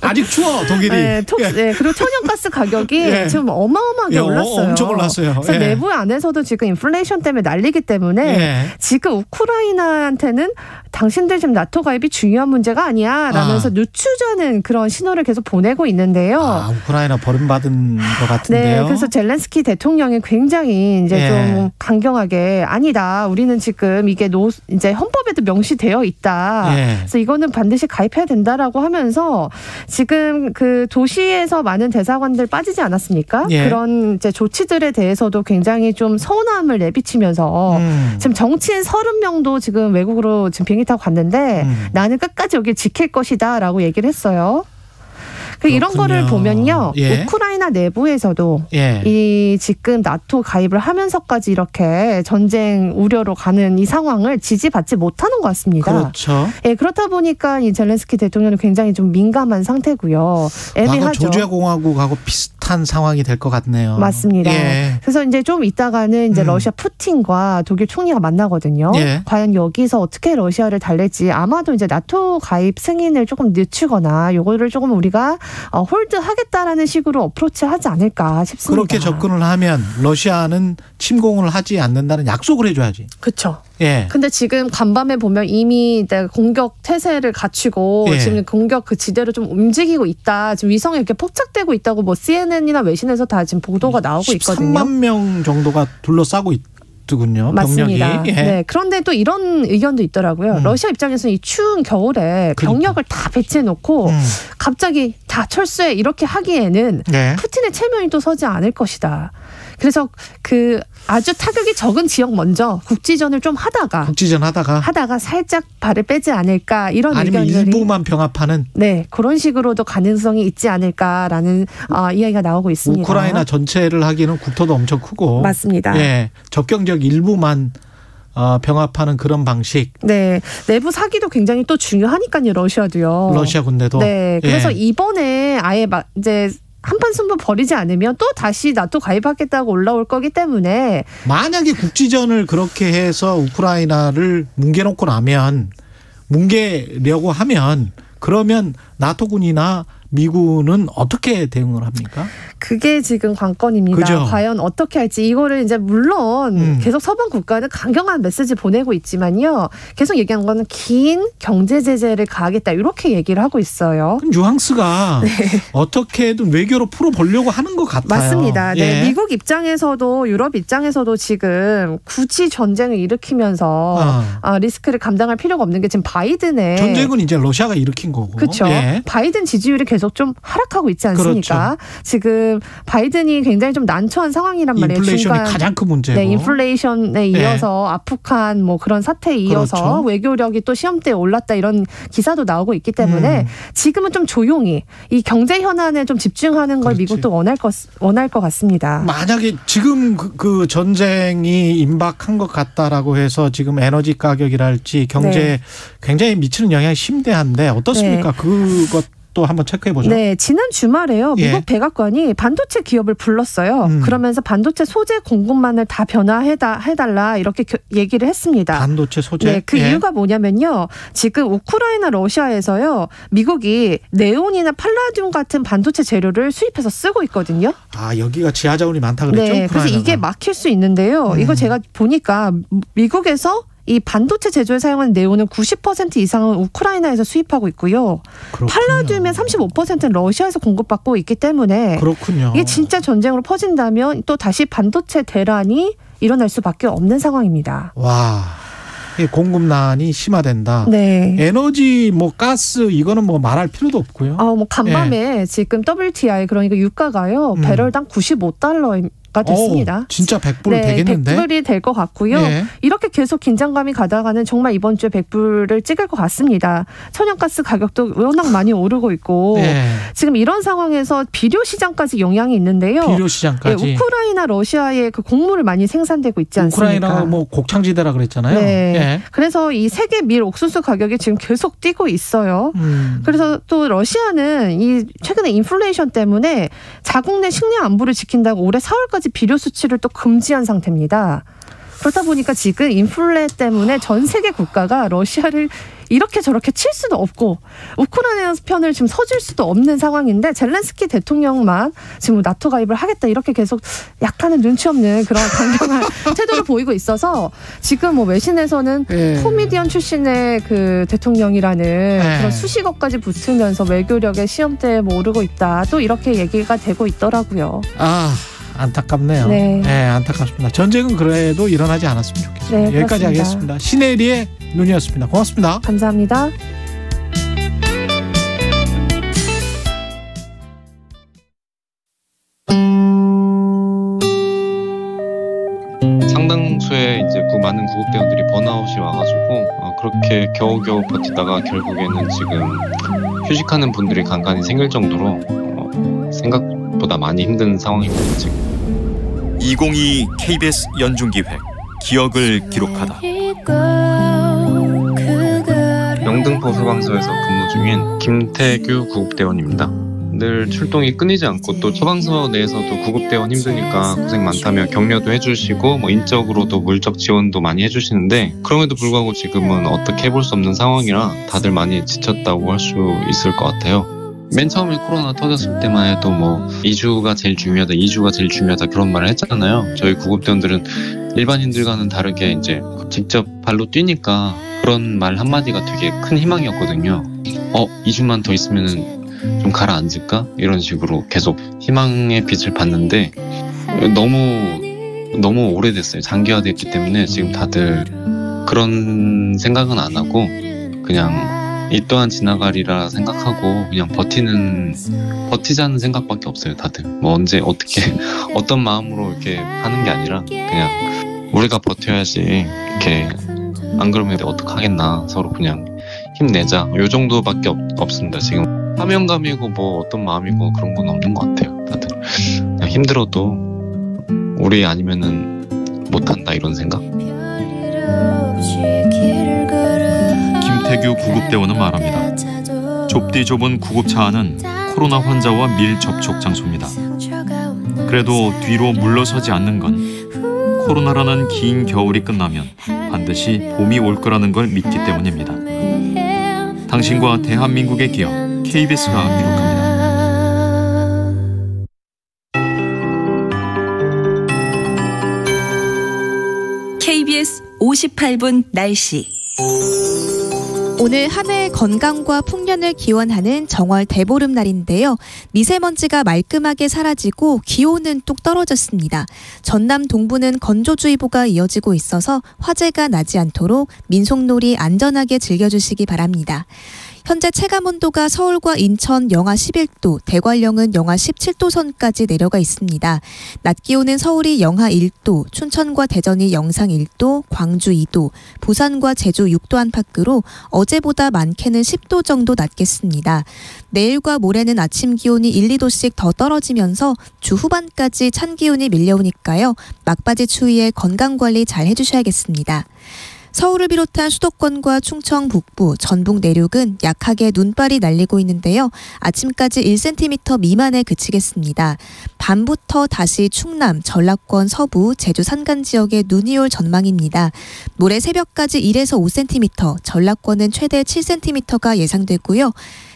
아직 추워 독일이. 네, 네, 그리고 천연가스 가격이 예. 지금 어마어마하게 예, 올랐어요. 엄청 올랐어요. 그래서 예. 내부 안에서도 지금 인플레이션 때문에 난리기 때문에 예. 지금 우크라이나한테는 당신들 지금 나토 가입이 중요한 문제가 아니야 라면서 늦추자는 그런 신호를 계속 보내고 있는데요. 아, 우크라이나 버림받은 것 같은데요. 네, 그래서 젤렌스키 대통령이 굉장히 이제 예. 좀 강경하게 아니다. 우리는 지금 이게 이제 헌법에도 명시되어 있다. 예. 그래서 이거는 반드시 가입해야 된다라고 하면서 지금 그 도시에서 많은 대사관들 빠지지 않았습니까? 예. 그런 이제 조치들에 대해서도 굉장히 좀 서운함을 내비치면서 지금 정치인 30명도 지금 외국으로 지금 비행기 타고 갔는데 나는 끝까지 여기 지킬 것이다라고 얘기를 했어요. 이런 거를 보면요. 예. 우크라이나 내부에서도 예. 이 지금 나토 가입을 하면서까지 이렇게 전쟁 우려로 가는 이 상황을 지지받지 못하는 것 같습니다. 그렇죠. 예, 그렇다 보니까 이 젤렌스키 대통령은 굉장히 좀 민감한 상태고요. 애매하죠. 과거 조지아 공화국하고 비슷한 상황이 될 것 같네요. 맞습니다. 예. 그래서 이제 좀 이따가는 이제 러시아 푸틴과 독일 총리가 만나거든요. 예. 과연 여기서 어떻게 러시아를 달랠지 아마도 이제 나토 가입 승인을 조금 늦추거나 요거를 조금 우리가 홀드하겠다라는 식으로 어프로치하지 않을까 싶습니다. 그렇게 접근을 하면 러시아는 침공을 하지 않는다는 약속을 해줘야지. 그렇죠. 예. 근데 지금 간밤에 보면 이미 공격 태세를 갖추고 예. 지금 공격 그 지대로 좀 움직이고 있다. 지금 위성이 이렇게 포착되고 있다고 뭐 CNN이나 외신에서 다 지금 보도가 나오고 있거든요. 13만 명 정도가 둘러싸고 있더군요. 맞습니다. 병력이. 예. 네. 그런데 또 이런 의견도 있더라고요. 러시아 입장에서는 이 추운 겨울에 병력을 다 배치해놓고 갑자기 다 철수해 이렇게 하기에는 네. 푸틴의 체면이 또 서지 않을 것이다. 그래서 그 아주 타격이 적은 지역 먼저 국지전을 좀 하다가 살짝 발을 빼지 않을까 이런 아니면 의견들이 일부만 병합하는 네 그런 식으로도 가능성이 있지 않을까라는 이야기가 나오고 있습니다. 우크라이나 전체를 하기는 국토도 엄청 크고 맞습니다. 예, 접경 지역 일부만 병합하는 그런 방식. 네, 내부 사기도 굉장히 또 중요하니까요. 러시아도요. 러시아 군대도. 네, 그래서 예. 이번에 아예 이제 한판 승부 벌이지 않으면 또 다시 나토 가입하겠다고 올라올 거기 때문에 만약에 국지전을 그렇게 해서 우크라이나를 뭉개놓고 나면 뭉개려고 하면 그러면 나토군이나 미군은 어떻게 대응을 합니까? 그게 지금 관건입니다. 그죠? 과연 어떻게 할지 이거를 이제 물론 계속 서방 국가는 강경한 메시지 보내고 있지만요. 계속 얘기한 거는 긴 경제 제재를 가하겠다 이렇게 얘기를 하고 있어요. 뉘앙스가 어떻게든 외교로 풀어보려고 하는 것 같아요. 맞습니다. 네, 예. 미국 입장에서도 유럽 입장에서도 지금 굳이 전쟁을 일으키면서 리스크를 감당할 필요가 없는 게 지금 바이든의 전쟁은 이제 러시아가 일으킨 거고. 그렇죠. 예. 바이든 지지율이 계속 좀 하락하고 있지 않습니까? 그렇죠. 지금 바이든이 굉장히 좀 난처한 상황이란 말이에요. 인플레이션이 가장 큰 문제고. 네, 인플레이션에 이어서 아프간 뭐 그런 사태에 이어서 그렇죠. 외교력이 또 시험대에 올랐다 이런 기사도 나오고 있기 때문에 지금은 좀 조용히 이 경제 현안에 좀 집중하는 걸 미국도 원할 것 같습니다. 만약에 지금 그 전쟁이 임박한 것 같다라고 해서 지금 에너지 가격이랄지 경제에 굉장히 미치는 영향이 심대한데 어떻습니까? 그것 또 한번 체크해 보죠. 네, 지난 주말에요. 미국 백악관이 반도체 기업을 불렀어요. 그러면서 반도체 소재 공급망을 다 변화해달라 이렇게 얘기를 했습니다. 반도체 소재? 네, 그 이유가 뭐냐면요. 지금 우크라이나 러시아에서요. 미국이 네온이나 팔라듐 같은 반도체 재료를 수입해서 쓰고 있거든요. 아, 여기가 지하자원이 많다 그랬죠? 네, 그래서 이게 막힐 수 있는데요. 이거 제가 보니까 미국에서 이 반도체 제조에 사용하는 네온은 90% 이상은 우크라이나에서 수입하고 있고요. 팔라듐의 35%는 러시아에서 공급받고 있기 때문에 그렇군요. 이게 진짜 전쟁으로 퍼진다면 또 다시 반도체 대란이 일어날 수밖에 없는 상황입니다. 와, 공급난이 심화된다. 네. 에너지, 뭐 가스 이거는 뭐 말할 필요도 없고요. 뭐 간밤에 지금 WTI 그러니까 유가가요 배럴당 95달러. 됐습니다. 진짜 100불 되겠는데? 100불이 될 것 같고요. 이렇게 계속 긴장감이 가다가는 정말 이번 주에 100불을 찍을 것 같습니다. 천연가스 가격도 워낙 많이 오르고 있고 지금 이런 상황에서 비료 시장까지 영향이 있는데요. 비료 시장까지. 우크라이나 러시아에 그 곡물을 많이 생산되고 있지 않습니까? 우크라이나가 뭐 곡창지대라 그랬잖아요. 네. 그래서 이 세계 밀 옥수수 가격이 지금 계속 뛰고 있어요. 그래서 또 러시아는 이 최근에 인플레이션 때문에 자국 내 식량 안보를 지킨다고 올해 4월까지 비료 수출을 또 금지한 상태입니다. 그렇다 보니까 지금 인플레 때문에 전 세계 국가가 러시아를 이렇게 저렇게 칠 수도 없고 우크라이나 편을 지금 서줄 수도 없는 상황인데 젤렌스키 대통령만 지금 나토 가입을 하겠다 이렇게 계속 약간은 눈치 없는 그런 강경한 태도를 보이고 있어서 지금 뭐 외신에서는 코미디언 출신의 그 대통령이라는 그런 수식어까지 붙으면서 외교력의 시험대에 오르고 있다. 또 이렇게 얘기가 되고 있더라고요. 안타깝네요. 안타깝습니다. 전쟁은 그래도 일어나지 않았으면 좋겠습니다. 여기까지 그렇습니다. 하겠습니다. 신혜리의 눈이었습니다. 고맙습니다. 감사합니다. 상당수의 이제 많은 구급대원들이 번아웃이 와가지고 그렇게 겨우겨우 버티다가 결국에는 지금 휴직하는 분들이 간간히 생길 정도로 생각보다 많이 힘든 상황입니다. 지금. 2022 KBS 연중기획 기억을 기록하다. 영등포 소방서에서 근무 중인 김태규 구급대원입니다. 늘 출동이 끊이지 않고 또 소방서 내에서도 구급대원 힘드니까 고생 많다며 격려도 해주시고 인적으로도 물적 지원도 많이 해주시는데 그럼에도 불구하고 지금은 어떻게 해볼 수 없는 상황이라 다들 많이 지쳤다고 할 수 있을 것 같아요. 맨 처음에 코로나 터졌을 때만 해도 2주가 제일 중요하다, 2주가 제일 중요하다 그런 말을 했잖아요. 저희 구급대원들은 일반인들과는 다르게 이제 직접 발로 뛰니까 그런 말 한마디가 되게 큰 희망이었거든요. 2주만 더 있으면은 좀 가라앉을까? 이런 식으로 계속 희망의 빛을 봤는데 너무 오래됐어요. 장기화됐기 때문에 지금 다들 그런 생각은 안 하고 그냥 이 또한 지나가리라 생각하고 그냥 버티자는 생각밖에 없어요. 다들 언제 어떻게 어떤 마음으로 이렇게 하는 게 아니라 그냥 우리가 버텨야지 이렇게 안 그러면 어떡하겠나 서로 그냥 힘내자 요 정도밖에 없습니다. 지금 사명감이고 어떤 마음이고 그런 건 없는 것 같아요. 다들 그냥 힘들어도 우리 아니면은 못한다 이런 생각. 김태규 구급대원은 말합니다. 좁디 좁은 구급차 안은 코로나 환자와 밀접촉 장소입니다. 그래도 뒤로 물러서지 않는 건 코로나라는 긴 겨울이 끝나면 반드시 봄이 올 거라는 걸 믿기 때문입니다. 당신과 대한민국의 기억 KBS가 기록합니다. KBS 58분 날씨. 오늘 한 해의 건강과 풍년을 기원하는 정월 대보름날인데요. 미세먼지가 말끔하게 사라지고 기온은 뚝 떨어졌습니다. 전남 동부는 건조주의보가 이어지고 있어서 화재가 나지 않도록 민속놀이 안전하게 즐겨주시기 바랍니다. 현재 체감온도가 서울과 인천 영하 11도, 대관령은 영하 17도 선까지 내려가 있습니다. 낮 기온은 서울이 영하 1도, 춘천과 대전이 영상 1도, 광주 2도, 부산과 제주 6도 안팎으로 어제보다 많게는 10도 정도 낮겠습니다. 내일과 모레는 아침 기온이 1, 2도씩 더 떨어지면서 주 후반까지 찬 기온이 밀려오니까요. 막바지 추위에 건강관리 잘 해주셔야겠습니다. 서울을 비롯한 수도권과 충청 북부, 전북 내륙은 약하게 눈발이 날리고 있는데요. 아침까지 1cm 미만에 그치겠습니다. 밤부터 다시 충남, 전라권 서부, 제주 산간 지역에 눈이 올 전망입니다. 모레 새벽까지 1에서 5cm, 전라권은 최대 7cm가 예상되고요.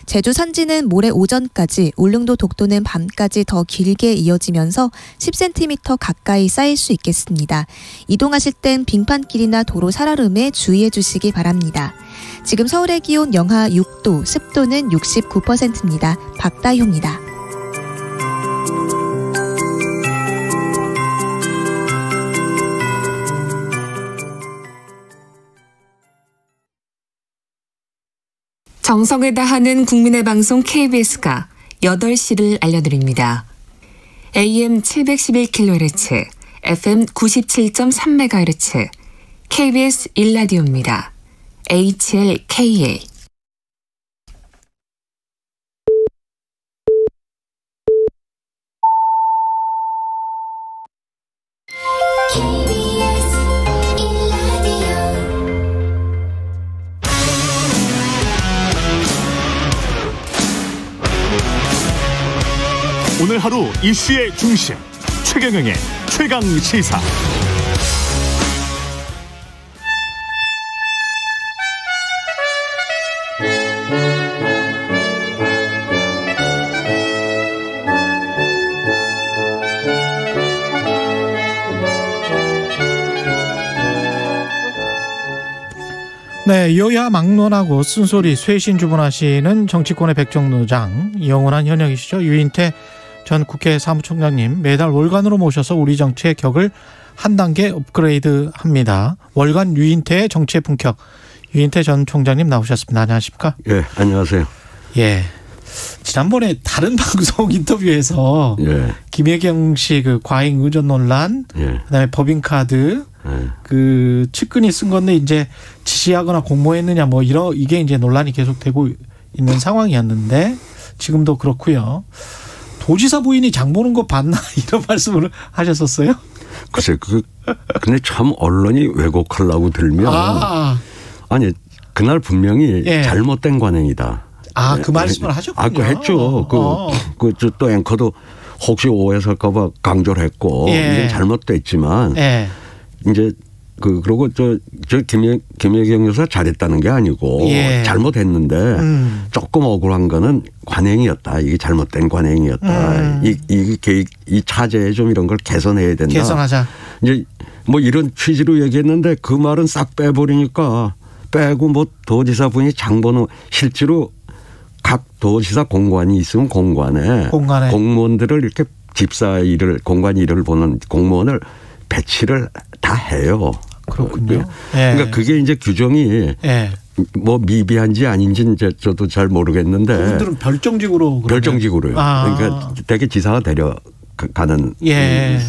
제주 산지는 모레 오전까지, 울릉도 독도는 밤까지 더 길게 이어지면서 10cm 가까이 쌓일 수 있겠습니다. 이동하실 땐 빙판길이나 도로 살얼음에 주의해 주시기 바랍니다. 지금 서울의 기온 영하 6도, 습도는 69%입니다. 박다효입니다. 정성을 다하는 국민의 방송 KBS가 8시를 알려드립니다. AM 711kHz, FM 97.3MHz, KBS 1라디오입니다. HLKA. 오늘 하루 이슈의 중심, 최경영의 최강시사. 네, 여야 막론하고 쓴소리 쇄신 주문하시는 정치권의 백정노장, 영원한 현역이시죠. 유인태 전 국회 사무총장님 매달 월간으로 모셔서 우리 정치의 격을 한 단계 업그레이드합니다. 월간 유인태의 정치의 품격, 유인태 전 총장님 나오셨습니다. 안녕하십니까? 예, 안녕하세요. 예, 지난번에 다른 방송 인터뷰에서 김혜경 씨 그 과잉 의존 논란, 그다음에 법인카드, 그 측근이 쓴 건데 이제 지시하거나 공모했느냐 뭐 이게 이제 논란이 계속되고 있는 상황이었는데 지금도 그렇고요. 도지사 부인이 장 보는 거 봤나 이런 말씀을 하셨었어요? 글쎄, 근데 참 언론이 왜곡하려고 들면 아니 그날 분명히 잘못된 관행이다. 그 말씀을 하셨군요. 그 했죠. 또 앵커도 혹시 오해할까봐 강조를 했고 이게 잘못됐지만 이제 그리고 저 김혜경 여사 잘했다는 게 아니고 잘못했는데 조금 억울한 거는 관행이었다. 이게 잘못된 관행이었다. 이 차제에 좀 이런 걸 개선해야 된다. 개선하자. 이제 뭐 이런 취지로 얘기했는데 그 말은 싹 빼버리니까 빼고 뭐 도지사 분이 장번호 실제로 각 도지사 공관이 있으면 공관에 공무원들을 이렇게 집사 일을 공관 일을 보는 공무원을 배치를 다 해요. 그렇군요. 그러니까 그게 이제 규정이 뭐 미비한지 아닌지 이제 저도 잘 모르겠는데. 그분들은 별정직으로요. 그러니까 되게 지사가 데려가는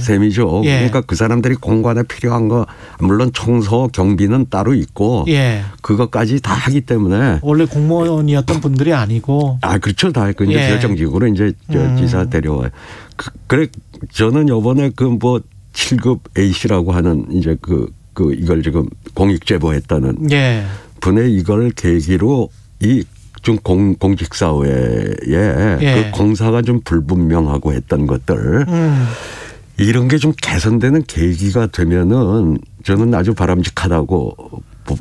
셈이죠. 그러니까 그 사람들이 공관에 필요한 거 물론 청소 경비는 따로 있고 그것까지 다 하기 때문에. 원래 공무원이었던 분들이 아니고. 그렇죠. 다 이제 별정직으로 이제 지사 데려와요. 그래 저는 이번에 그 뭐 7급 A씨라고 하는 이제 이걸 지금 공익 제보했다는 분의 이걸 계기로 이 좀 공직사회에 그 공사가 좀 불분명하고 했던 것들 이런 게 좀 개선되는 계기가 되면은 저는 아주 바람직하다고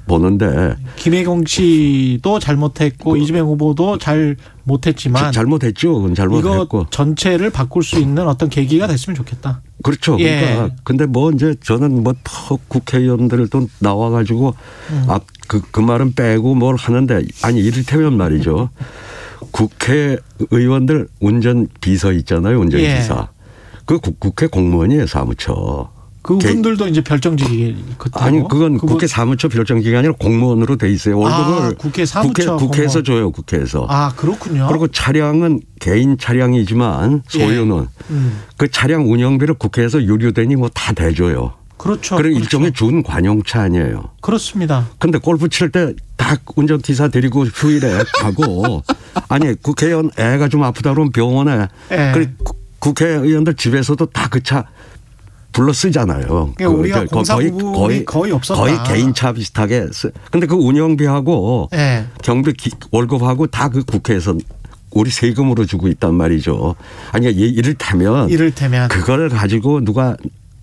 보는데. 김혜경 씨도 잘못했고 이재명 후보도 잘못했지만. 잘못했죠. 그건 잘못했고. 이거 전체를 바꿀 수 있는 어떤 계기가 됐으면 좋겠다. 그렇죠. 그러니까 근데 뭐 이제 저는 뭐 국회의원들도 나와가지고 그 말은 빼고 뭘 하는데 아니 이를테면 말이죠. 국회의원들 운전 비서 있잖아요. 운전기사. 그 국회 공무원이에요. 사무처. 그분들도 이제 별정직이거든요. 아니 그건 국회 사무처 별정직이 아니라 공무원으로 돼 있어요. 월급을 국회 사무처 국회에서 줘요. 국회에서. 그렇군요. 그리고 차량은 개인 차량이지만 소유는 그 차량 운영비를 국회에서 유류되니 뭐 다 대줘요. 그렇죠. 그런 일종의 준관용차 아니에요. 그렇습니다. 근데 골프 칠 때 다 운전기사 데리고 휴일에 가고 아니 국회의원 애가 좀 아프다 그러면 병원에 국회의원들 집에서도 다 그 차 불러 쓰잖아요. 그러니까 우리가 공사 부분이 거의 없었다. 거의 개인차 비슷하게. 근데 그 운영비하고 네. 경비 월급하고 다 그 국회에서 우리 세금으로 주고 있단 말이죠. 아니 이를테면 그걸 가지고 누가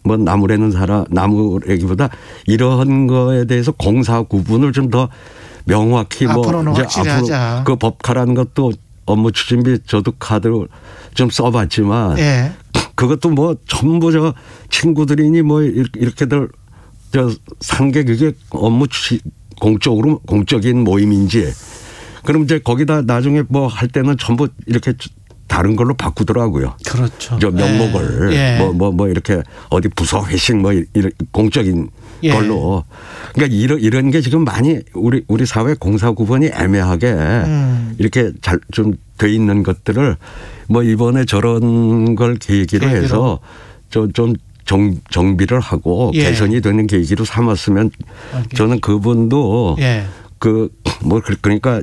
뭐 나무래는 나무래기보다 이런 거에 대해서 공사 구분을 좀 더 명확히 앞으로는 이제 확실히 하자. 그 법카라는 것도 업무 추진비 저도 카드를 좀 써봤지만 네. 그것도 뭐 전부 저 친구들이니 뭐 이렇게들 저 산 게 그게 업무 추진 공적인 모임인지 그럼 이제 거기다 나중에 뭐 할 때는 전부 이렇게 다른 걸로 바꾸더라고요. 그렇죠. 저 명목을 예. 뭐 이렇게 어디 부서 회식 뭐 이런 공적인 예. 걸로. 그러니까 이런 게 지금 많이 우리 사회 공사 구분이 애매하게 이렇게 잘 좀 돼 있는 것들을 뭐 이번에 저런 걸 계기로 해서 좀 정비를 하고 예. 개선이 되는 계기로 삼았으면 저는 그분도 예. 그러니까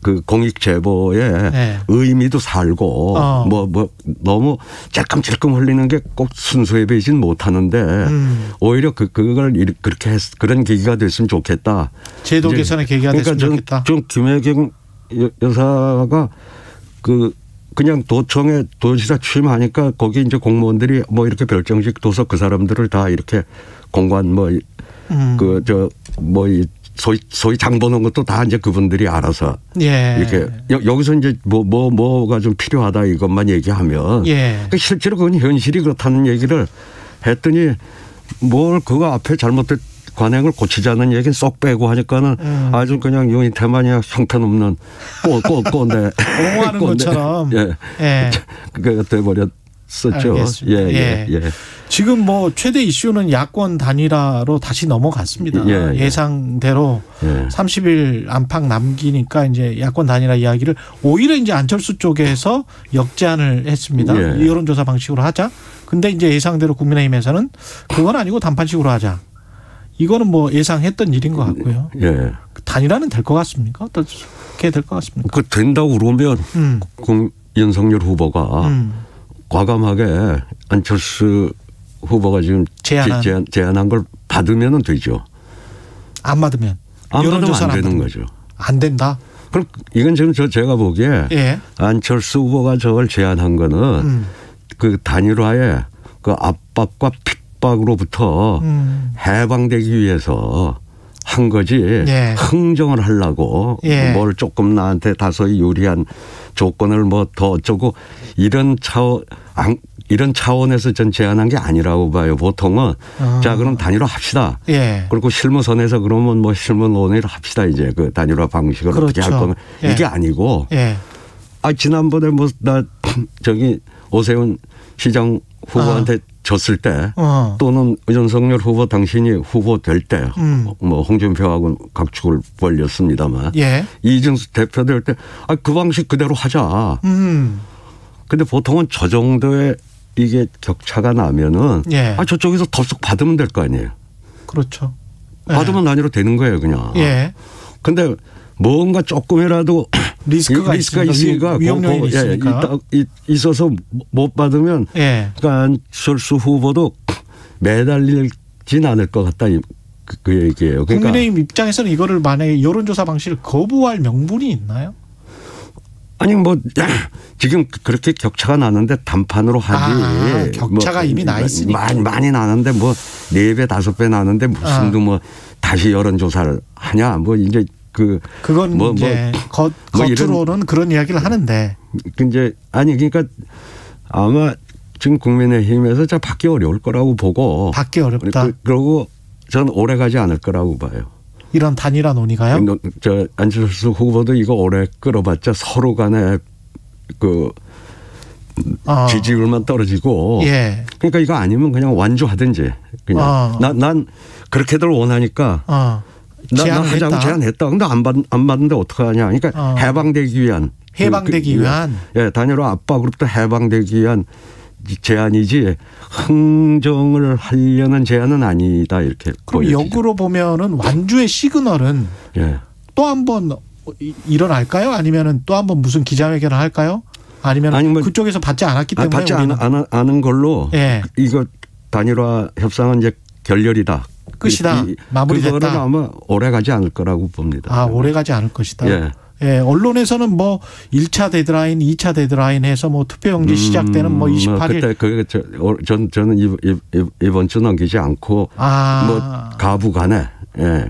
그 공익 제보의 네. 의미도 살고 뭐 너무 찔끔찔끔 흘리는 게 꼭 순수해 보이진 못하는데 오히려 그걸 그렇게 그런 계기가 됐으면 좋겠다. 제도 개선의 계기가 됐으면 좋겠다. 좀 김혜경 여사가 그냥 도청에 도지사 취임하니까 거기 이제 공무원들이 뭐 이렇게 별정직 둬서 그 사람들을 다 이렇게 공관 소위 장 보는 것도 다 이제 그분들이 알아서 예. 이렇게 여기서 이제 뭐가 좀 필요하다 이것만 얘기하면 예. 실제로 그건 현실이 그렇다는 얘기를 했더니 뭘 그거 앞에 잘못된 관행을 고치자는 얘기는 쏙 빼고 하니까는 아주 그냥 용이 대만이야 형편없는 꼰대 옹호하는 것처럼 예. 그게 돼버렸었죠. 예. 지금 뭐 최대 이슈는 야권 단일화로 다시 넘어갔습니다. 예상대로 30일 안팎 남기니까 이제 야권 단일화 이야기를 오히려 이제 안철수 쪽에서 역제안을 했습니다. 여론조사 방식으로 하자. 근데 이제 예상대로 국민의힘에서는 그건 아니고 단판식으로 하자. 이거는 뭐 예상했던 일인 것 같고요. 단일화는 될 것 같습니까? 어떻게 될 것 같습니까? 그 된다고 그러면 윤석열 후보가 과감하게 안철수 후보가 지금 제안한 걸 받으면 되죠. 안 받으면? 안 받으면 안 되는 거죠. 안 된다? 그럼 이건 지금 제가 보기에 안철수 후보가 저걸 제안한 거는 그 단일화의 그 압박과 핍박으로부터 해방되기 위해서 한 거지 흥정을 하려고 뭘 조금 나한테 다소히 유리한 조건을 뭐 더 어쩌고 이런 차원에서 전 제안한 게 아니라고 봐요. 보통은 자 그럼 단일화 합시다. 그리고 실무선에서 그러면 뭐 실무 논의를 합시다. 이제 그 단일화 방식을 어떻게 할 거면 이게 아니고 지난번에 뭐 나 저기 오세훈 시장 후보한테 졌을 때 또는 윤석열 후보 당신이 후보 될 때 뭐 홍준표하고는 각축을 벌렸습니다만 이준수 대표 될 때 그 방식 그대로 하자. 근데 보통은 저 정도의 이게 격차가 나면은 저쪽에서 덥석 받으면 될 거 아니에요. 그렇죠. 받으면 단위로 되는 거예요 그냥. 근데 뭔가 조금이라도 리스크가 있으니까 위험요인이 있으니까 있어서 못 받으면 그러니까 안철수 후보도 매달리진 않을 것 같다 그 얘기예요. 그러니까 국민의힘 입장에서는 이거를 만약에 여론조사 방식을 거부할 명분이 있나요? 아니 뭐 지금 그렇게 격차가 나는데 단판으로 하지. 격차가 뭐 이미 나 있으니까. 많이 나는데 뭐 4배 5배 나는데 무슨 뭐 다시 여론조사를 하냐. 뭐 이제 그건 이제 겉으로는 그런 이야기를 하는데. 이제 그러니까 아마 지금 국민의힘에서 받기 어려울 거라고 보고. 받기 어렵다. 그러고 저는 오래 가지 않을 거라고 봐요. 이런 단일화 논의가요? 안철수 후보도 이거 오래 끌어봤자 서로 간에 지지율만 떨어지고. 그러니까 이거 아니면 그냥 완주하든지. 그냥 난 그렇게들 원하니까. 난 하자고 제안했다. 근데 안 받는데 어떡하냐. 그러니까 해방되기 위한. 단일화 압박으로부터 해방되기 위한 제안이지 흥정을 하려는 제안은 아니다 이렇게. 그럼 보여지죠. 역으로 보면은 완주의 시그널은 또 한 번 일어날까요? 아니면은 또 한 번 무슨 기자회견을 할까요? 아니면 그쪽에서 받지 않았기 때문에 받지 않은 걸로 이거 단일화 협상은 이제 결렬이다. 끝이다. 마무리됐다. 그거는 아마 오래 가지 않을 거라고 봅니다. 아, 오래 가지 않을 것이다. 예. 예, 언론에서는 뭐 1차 데드라인, 2차 데드라인 해서 뭐 투표용지 시작되는 뭐 28일. 그때 저는 이번 주 넘기지 않고 뭐 가부간에 예.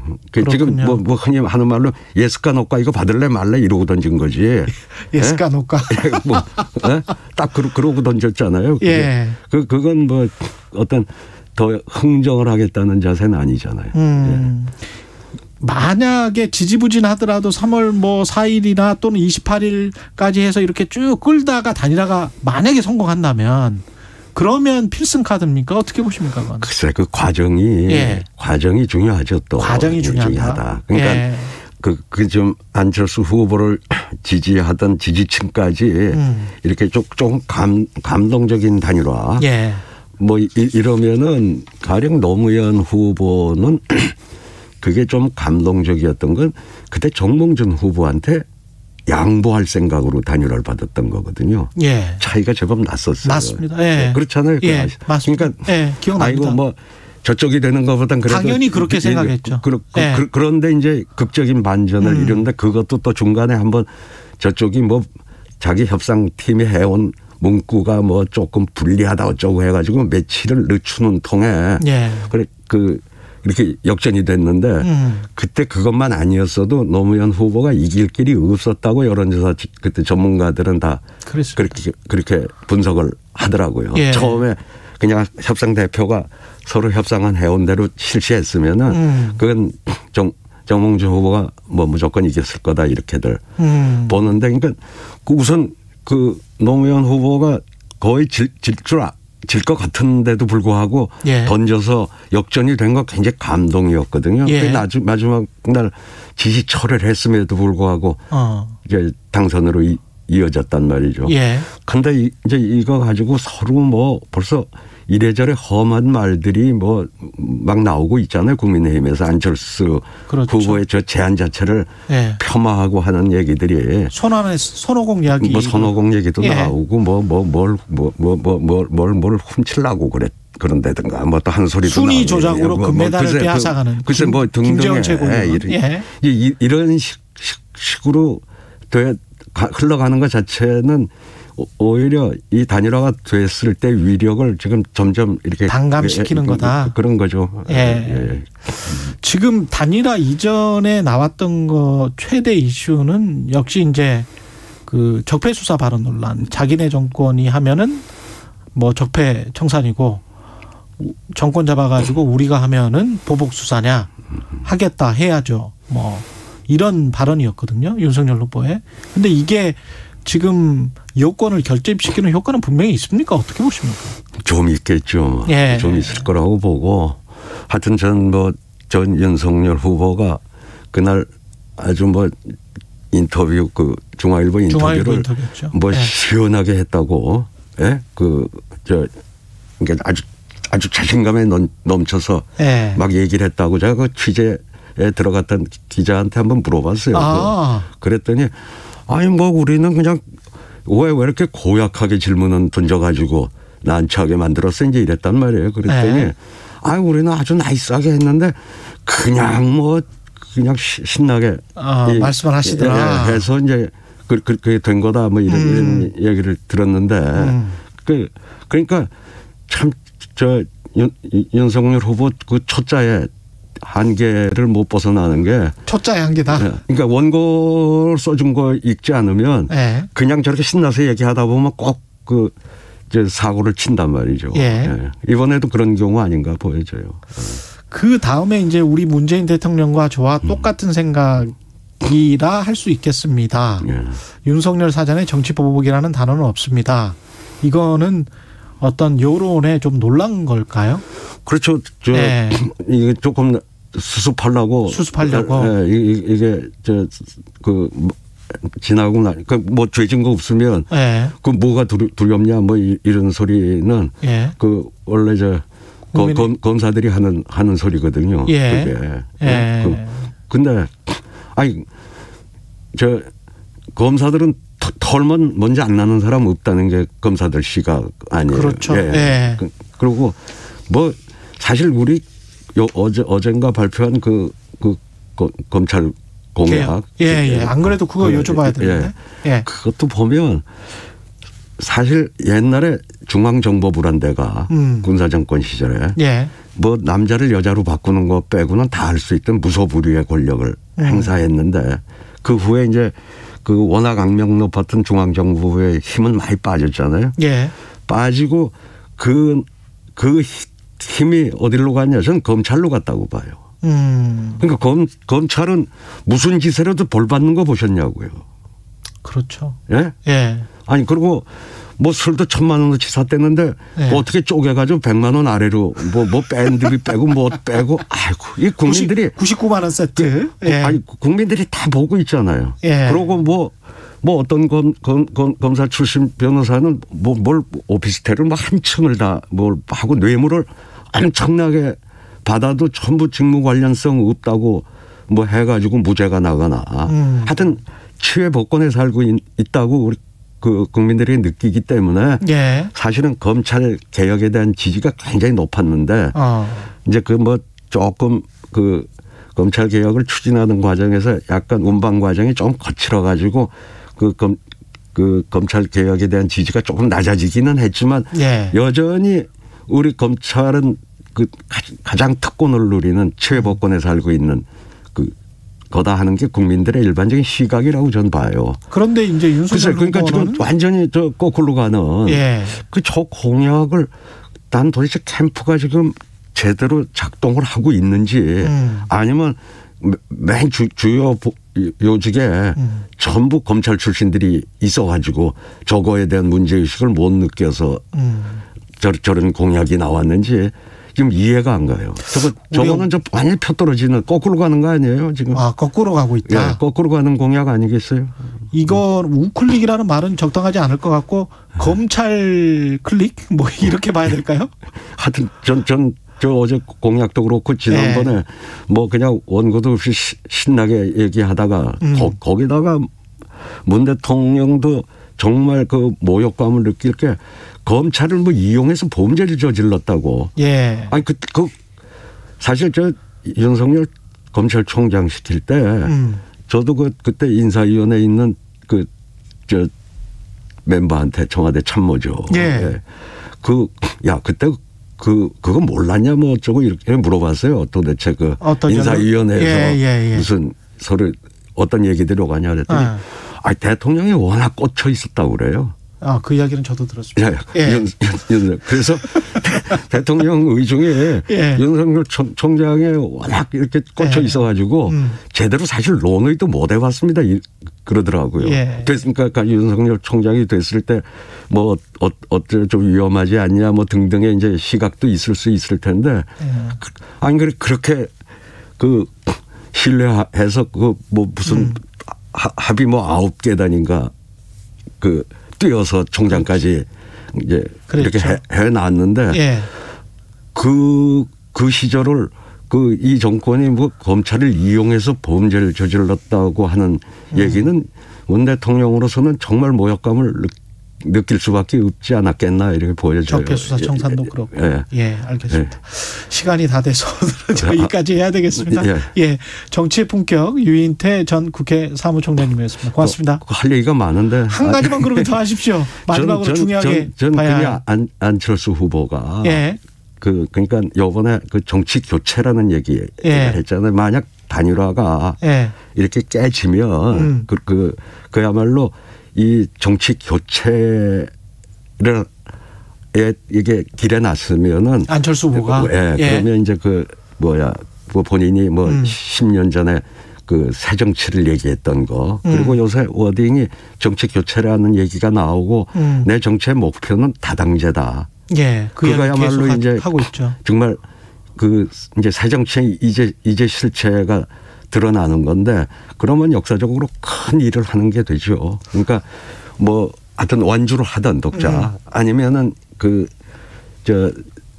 지금 뭐 흔히 하는 말로 예스까 노까 이거 받을래 말래 이러고 던진 거지. 예스까 노까. 뭐 딱 그러고 던졌잖아요. 예. 그건 뭐 어떤 더 흥정을 하겠다는 자세는 아니잖아요. 예. 만약에 지지부진하더라도 3월 뭐 4일이나 또는 28일까지 해서 이렇게 쭉 끌다가 단일화가 만약에 성공한다면 그러면 필승 카드입니까? 어떻게 보십니까? 그건? 글쎄 그 과정이 중요하죠. 또 과정이 중요하다. 그러니까 그 좀 안철수 후보를 지지하던 지지층까지 이렇게 조금 감동적인 단일화. 뭐 이러면은 가령 노무현 후보는 그게 좀 감동적이었던 건 그때 정몽준 후보한테 양보할 생각으로 단일화를 받았던 거거든요. 예. 차이가 제법 났었어요. 맞습니다. 예. 그렇잖아요. 예. 맞습니다. 그러니까 예. 기억납니다. 아이고 뭐 저쪽이 되는 것보단 그래도 당연히 그렇게 생각했죠. 그런데 이제 극적인 반전을 이뤘는데 그것도 또 중간에 한번 저쪽이 뭐 자기 협상팀이 해온 문구가 뭐 조금 불리하다 어쩌고 해가지고 며칠을 늦추는 통에 그래 이렇게 역전이 됐는데 그때 그것만 아니었어도 노무현 후보가 이길 길이 없었다고 여론조사 그때 전문가들은 다 그렇게 분석을 하더라고요. 처음에 그냥 협상 대표가 서로 협상한 해온 대로 실시했으면은 그건 정몽준 후보가 뭐 무조건 이겼을 거다 이렇게들 보는데 그러니까 우선 그 노무현 후보가 거의 질 것 같은데도 불구하고 던져서 역전이 된 거 굉장히 감동이었거든요. 마지막 날 지지 철회를 했음에도 불구하고 이제 당선으로 이어졌단 말이죠. 근데 이제 이거 가지고 서로 뭐 벌써 이래저래 험한 말들이 뭐 막 나오고 있잖아요. 국민의힘에서 안철수 후보의 저 제안 자체를 폄하하고 하는 얘기들이 손오공 이야기 뭐 손오공 얘기도 나오고 뭘 훔치려고 그런다든가 뭐 또 한 소리도 순위 조작으로 금메달을 빼앗아가는 글쎄 뭐 등등의 이런 식으로 흘러가는 것 자체는 오히려 이 단일화가 됐을 때 위력을 지금 점점 이렇게 단감시키는 거다. 그런 거죠. 지금 단일화 이전에 나왔던 거 최대 이슈는 역시 이제 그 적폐 수사 발언 논란. 자기네 정권이 하면은 뭐 적폐 청산이고 정권 잡아가지고 우리가 하면은 보복 수사냐 하겠다 해야죠. 뭐 이런 발언이었거든요. 윤석열 후보의. 근데 이게 지금 여권을 결집시키는 효과는 분명히 있습니까? 어떻게 보십니까? 좀 있겠죠. 좀 있을 거라고 보고 하여튼 전 윤석열 후보가 그날 아주 뭐 인터뷰 중앙일보 인터뷰를 뭐 시원하게 했다고 그러니까 아주 자신감에 넘쳐서 막 얘기를 했다고 제가 그 취재에 들어갔던 기자한테 한번 물어봤어요. 그랬더니 아니 뭐 우리는 그냥 왜 이렇게 고약하게 질문은 던져가지고 난처하게 만들었어 이제 이랬단 말이에요. 그랬더니 아니 우리는 아주 나이스하게 했는데 그냥 신나게 말씀을 하시더라. 해서 이제 그렇게 된 거다 뭐 이런 얘기를 들었는데 그러니까 참 윤석열 후보 그 초짜에 한계를 못 벗어나는 게 초짜의 한계다. 그러니까 원고를 써준 거 읽지 않으면 그냥 저렇게 신나서 얘기하다 보면 꼭 사고를 친단 말이죠. 이번에도 그런 경우 아닌가 보여져요. 그 다음에 이제 우리 문재인 대통령과 저와 똑같은 생각이라 할 수 있겠습니다. 윤석열 사전에 정치보복이라는 단어는 없습니다. 이거는 어떤 여론에 좀 놀란 걸까요? 그렇죠. 이게 조금 수습하려고. 이게 지나고 나니까 뭐 죄 증거 없으면 그 뭐가 두렵냐 뭐 이런 소리는 원래 검사들이 하는 소리거든요. 근데 검사들은 털면 먼저 안 나는 사람 없다는 게 검사들 시각 아니에요. 그렇죠. 그리고 뭐 사실 우리 어젠가 발표한 그 검찰 공약. 예. 안 그래도 그거 여쭤봐야 되는데. 예. 그것도 보면 사실 옛날에 중앙정보부란 데가 군사정권 시절에 뭐 남자를 여자로 바꾸는 거 빼고는 다 할 수 있던 무소불위의 권력을 행사했는데 그 후에 이제 그 워낙 악명 높았던 중앙정부의 힘은 많이 빠졌잖아요. 빠지고 그 힘이 어디로 갔냐? 저는 검찰로 갔다고 봐요. 그러니까 검찰은 무슨 기세라도 벌 받는 거 보셨냐고요. 그렇죠. 예? 아니 그리고 뭐 술도 1,000만 원어치 샀댔는데 어떻게 쪼개가지고 100만 원 아래로 뭐 밴드비 빼고 뭐 빼고 아이고 이 국민들이 99만 원 세트. 아니 국민들이 다 보고 있잖아요. 그러고 뭐 어떤 검사 출신 변호사는 뭘 오피스텔을 뭐 한 층을 다 뭘 하고 뇌물을 엄청나게 받아도 전부 직무 관련성 없다고 뭐 해가지고 무죄가 나거나 하여튼 치외 복권에 살고 있다고 우리 그 국민들이 느끼기 때문에 사실은 검찰 개혁에 대한 지지가 굉장히 높았는데 이제 그 뭐 조금 그 검찰 개혁을 추진하는 과정에서 약간 운반 과정이 좀 거칠어 가지고 그 검찰 개혁에 대한 지지가 조금 낮아지기는 했지만 여전히 우리 검찰은 그 가장 특권을 누리는 최고권에 살고 있는 거다 하는 게 국민들의 일반적인 시각이라고 저는 봐요. 그런데 이제 윤석열 그러니까 지금 완전히 저 거꾸로 가는 저 공약을 난 도대체 캠프가 지금 제대로 작동을 하고 있는지 아니면 맨 주요 요직에 전부 검찰 출신들이 있어가지고 저거에 대한 문제의식을 못 느껴서 저런 공약이 나왔는지 지금 이해가 안 가요. 저거는 좀 완전히 펴떨어지는 거꾸로 가는 거 아니에요 지금? 거꾸로 가고 있다. 거꾸로 가는 공약 아니겠어요? 이거 우클릭이라는 말은 적당하지 않을 것 같고 검찰 클릭 뭐 이렇게 봐야 될까요? 하여튼 저 어제 공약도 그렇고 지난번에 뭐 그냥 원고도 없이 신나게 얘기하다가 거기다가 문 대통령도 정말 그 모욕감을 느낄 게 검찰을 뭐 이용해서 범죄를 저질렀다고. 아니 그 사실 저 윤석열 검찰총장 시킬 때 저도 그때 인사위원회에 있는 저 멤버한테 청와대 참모죠. 그때 그거 몰랐냐 뭐 어쩌고 이렇게 물어봤어요. 도대체 그 인사위원회에서 무슨 서로 어떤 얘기들이 오가냐 그랬더니 대통령이 워낙 꽂혀 있었다고 그래요. 그 이야기는 저도 들었습니다. 그래서 대통령 의중에 윤석열 총장에 워낙 이렇게 꽂혀 있어가지고 제대로 사실 논의도 못 해봤습니다. 그러더라고요. 그러니까 윤석열 총장이 됐을 때 뭐 어째 좀 위험하지 않냐 뭐 등등의 이제 시각도 있을 수 있을 텐데 아니 그렇게 그 신뢰해서 그 뭐 무슨 합의 뭐 9계단인가 그 뛰어서 총장까지 이제 이렇게 해놨는데 그 시절을 이 정권이 뭐 검찰을 이용해서 범죄를 저질렀다고 하는 얘기는 문 대통령으로서는 정말 모욕감을 느낄 수밖에 없지 않았겠나 이렇게 보여져요. 적폐수사 청산도 그렇고. 알겠습니다. 시간이 다 돼서 여기까지 해야 되겠습니다. 정치의 품격 유인태 전 국회 사무총장님이었습니다. 고맙습니다. 할 얘기가 많은데. 한 가지만 그러면 더 하십시오. 마지막으로 중요하게 봐야 그냥 안철수 후보가 그러니까 이번에 그 정치 교체라는 얘기를 했잖아요. 만약 단일화가 이렇게 깨지면 그야말로 이 정치 교체를 이게 길에 놨으면은 안철수 후보가 그러면 이제 본인이 뭐 10년 전에 그 새 정치를 얘기했던 거 그리고 요새 워딩이 정치 교체라는 얘기가 나오고 내 정치의 목표는 다당제다. 그거야말로 이제 하고 있죠. 정말 그 이제 새 정치의 이제 실체가 드러나는 건데 그러면 역사적으로 큰 일을 하는 게 되죠. 그러니까 뭐 하여튼 완주를 하던 독자 아니면은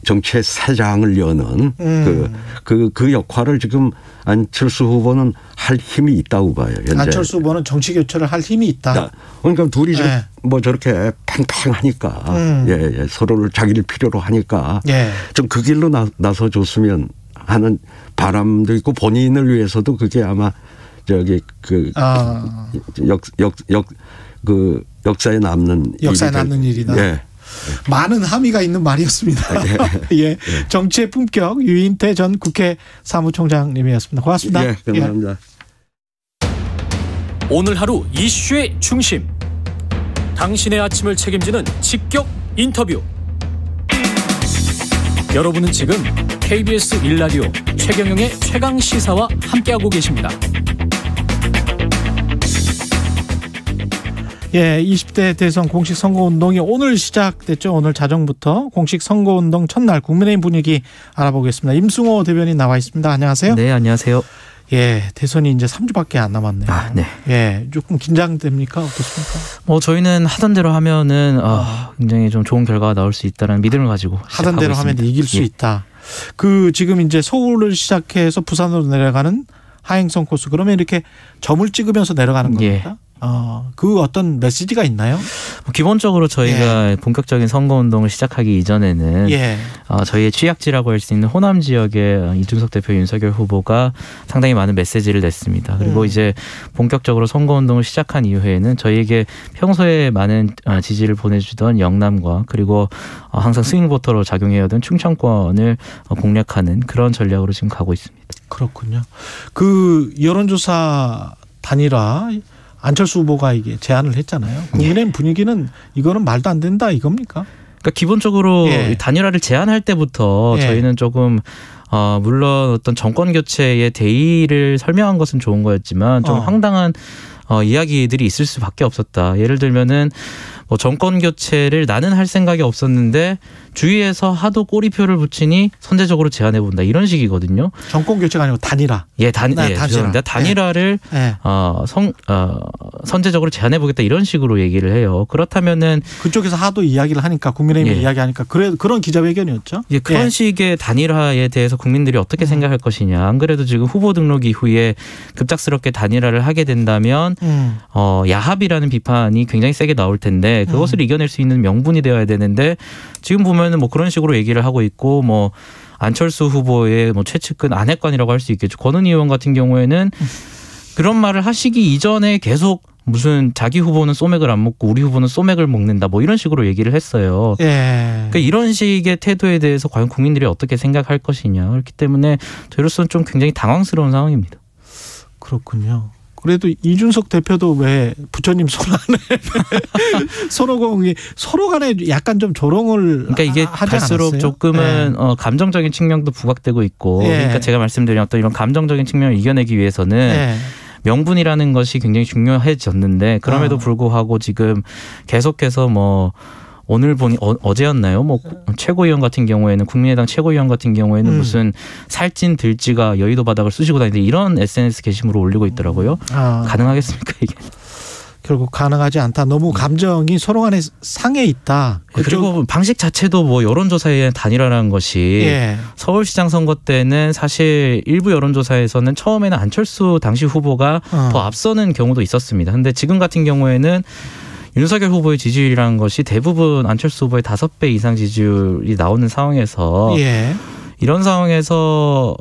정치의 새장을 여는 그 역할을 지금 안철수 후보는 할 힘이 있다고 봐요. 현재. 안철수 후보는 정치 교체를 할 힘이 있다. 그러니까 둘이 뭐 저렇게 팽팽하니까 서로를 자기를 필요로 하니까 좀 그 길로 나서줬으면 하는 바람도 있고 본인을 위해서도 그게 아마 저기 역사에 남는 일이다. 많은 함의가 있는 말이었습니다. 예. 정치의 품격 유인태 전 국회 사무총장님이었습니다. 고맙습니다. 감사합니다. 오늘 하루 이슈의 중심. 당신의 아침을 책임지는 직격 인터뷰. 여러분은 지금 KBS 1라디오 최경영의 최강시사와 함께하고 계십니다. 예, 20대 대선 공식 선거운동이 오늘 시작됐죠. 오늘 자정부터 공식 선거운동 첫날 국민의힘 분위기 알아보겠습니다. 임승호 대변인 나와 있습니다. 안녕하세요. 네, 안녕하세요. 예, 대선이 이제 3주밖에 안 남았네요. 네. 예, 조금 긴장됩니까? 어떻습니까? 저희는 하던 대로 하면은 굉장히 좀 좋은 결과가 나올 수 있다는 믿음을 가지고 하던 대로 있습니다. 하면 이길 수 있다. 지금 이제 서울을 시작해서 부산으로 내려가는 하행선 코스, 그러면 이렇게 점을 찍으면서 내려가는 겁니까? 그 어떤 메시지가 있나요? 기본적으로 저희가 본격적인 선거운동을 시작하기 이전에는 저희의 취약지라고 할 수 있는 호남 지역에 이준석 대표, 윤석열 후보가 상당히 많은 메시지를 냈습니다. 그리고 이제 본격적으로 선거운동을 시작한 이후에는 저희에게 평소에 많은 지지를 보내주던 영남과 그리고 항상 스윙보터로 작용해오던 충청권을 공략하는 그런 전략으로 지금 가고 있습니다. 그렇군요. 여론조사 단일화 안철수 후보가 이게 제안을 했잖아요. 국민의힘 분위기는 이거는 말도 안 된다 이겁니까? 그러니까 기본적으로 단일화를 제안할 때부터 저희는 조금 물론 어떤 정권 교체의 대의를 설명한 것은 좋은 거였지만 좀 황당한 이야기들이 있을 수밖에 없었다. 예를 들면은 뭐 정권 교체를 나는 할 생각이 없었는데 주위에서 하도 꼬리표를 붙이니 선제적으로 제안해 본다 이런 식이거든요. 정권 교체가 아니고 단일화. 죄송합니다. 단일화를 선제적으로 제안해 보겠다 이런 식으로 얘기를 해요. 그렇다면은 그쪽에서 하도 이야기를 하니까 국민의힘이 이야기하니까 그런 기자회견이었죠. 그런 식의 단일화에 대해서 국민들이 어떻게 생각할 것이냐. 안 그래도 지금 후보 등록 이후에 급작스럽게 단일화를 하게 된다면 야합이라는 비판이 굉장히 세게 나올 텐데 그것을 이겨낼 수 있는 명분이 되어야 되는데 지금 보면은 뭐 그런 식으로 얘기를 하고 있고 뭐 안철수 후보의 뭐 최측근 아내관이라고 할 수 있겠죠. 권은희 의원 같은 경우에는 그런 말을 하시기 이전에 계속 무슨 자기 후보는 소맥을 안 먹고 우리 후보는 소맥을 먹는다 뭐 이런 식으로 얘기를 했어요. 그러니까 이런 식의 태도에 대해서 과연 국민들이 어떻게 생각할 것이냐. 그렇기 때문에 저희로서는 좀 굉장히 당황스러운 상황입니다. 그렇군요. 그래도 이준석 대표도 왜 부처님 손 안에 손오공이 서로 간에 약간 좀 조롱을 그러니까 이게 갈수록 않았어요? 조금은 감정적인 측면도 부각되고 있고 그러니까 제가 말씀드린 어떤 이런 감정적인 측면을 이겨내기 위해서는 명분이라는 것이 굉장히 중요해졌는데 그럼에도 불구하고 지금 계속해서 뭐 오늘 보니 어제였나요? 뭐 최고위원 같은 경우에는 국민의당 최고위원 같은 경우에는 무슨 살찐 들쥐가 여의도 바닥을 쑤시고 다니는데 이런 SNS 게시물을 올리고 있더라고요. 가능하겠습니까 이게? 결국 가능하지 않다. 너무 감정이 서로 간에 상해 있다. 그리고 방식 자체도 뭐 여론조사의 단일화라는 것이 서울시장 선거 때는 사실 일부 여론조사에서는 처음에는 안철수 당시 후보가 더 앞서는 경우도 있었습니다. 근데 지금 같은 경우에는 윤석열 후보의 지지율이라는 것이 대부분 안철수 후보의 5배 이상 지지율이 나오는 상황에서 이런 상황에서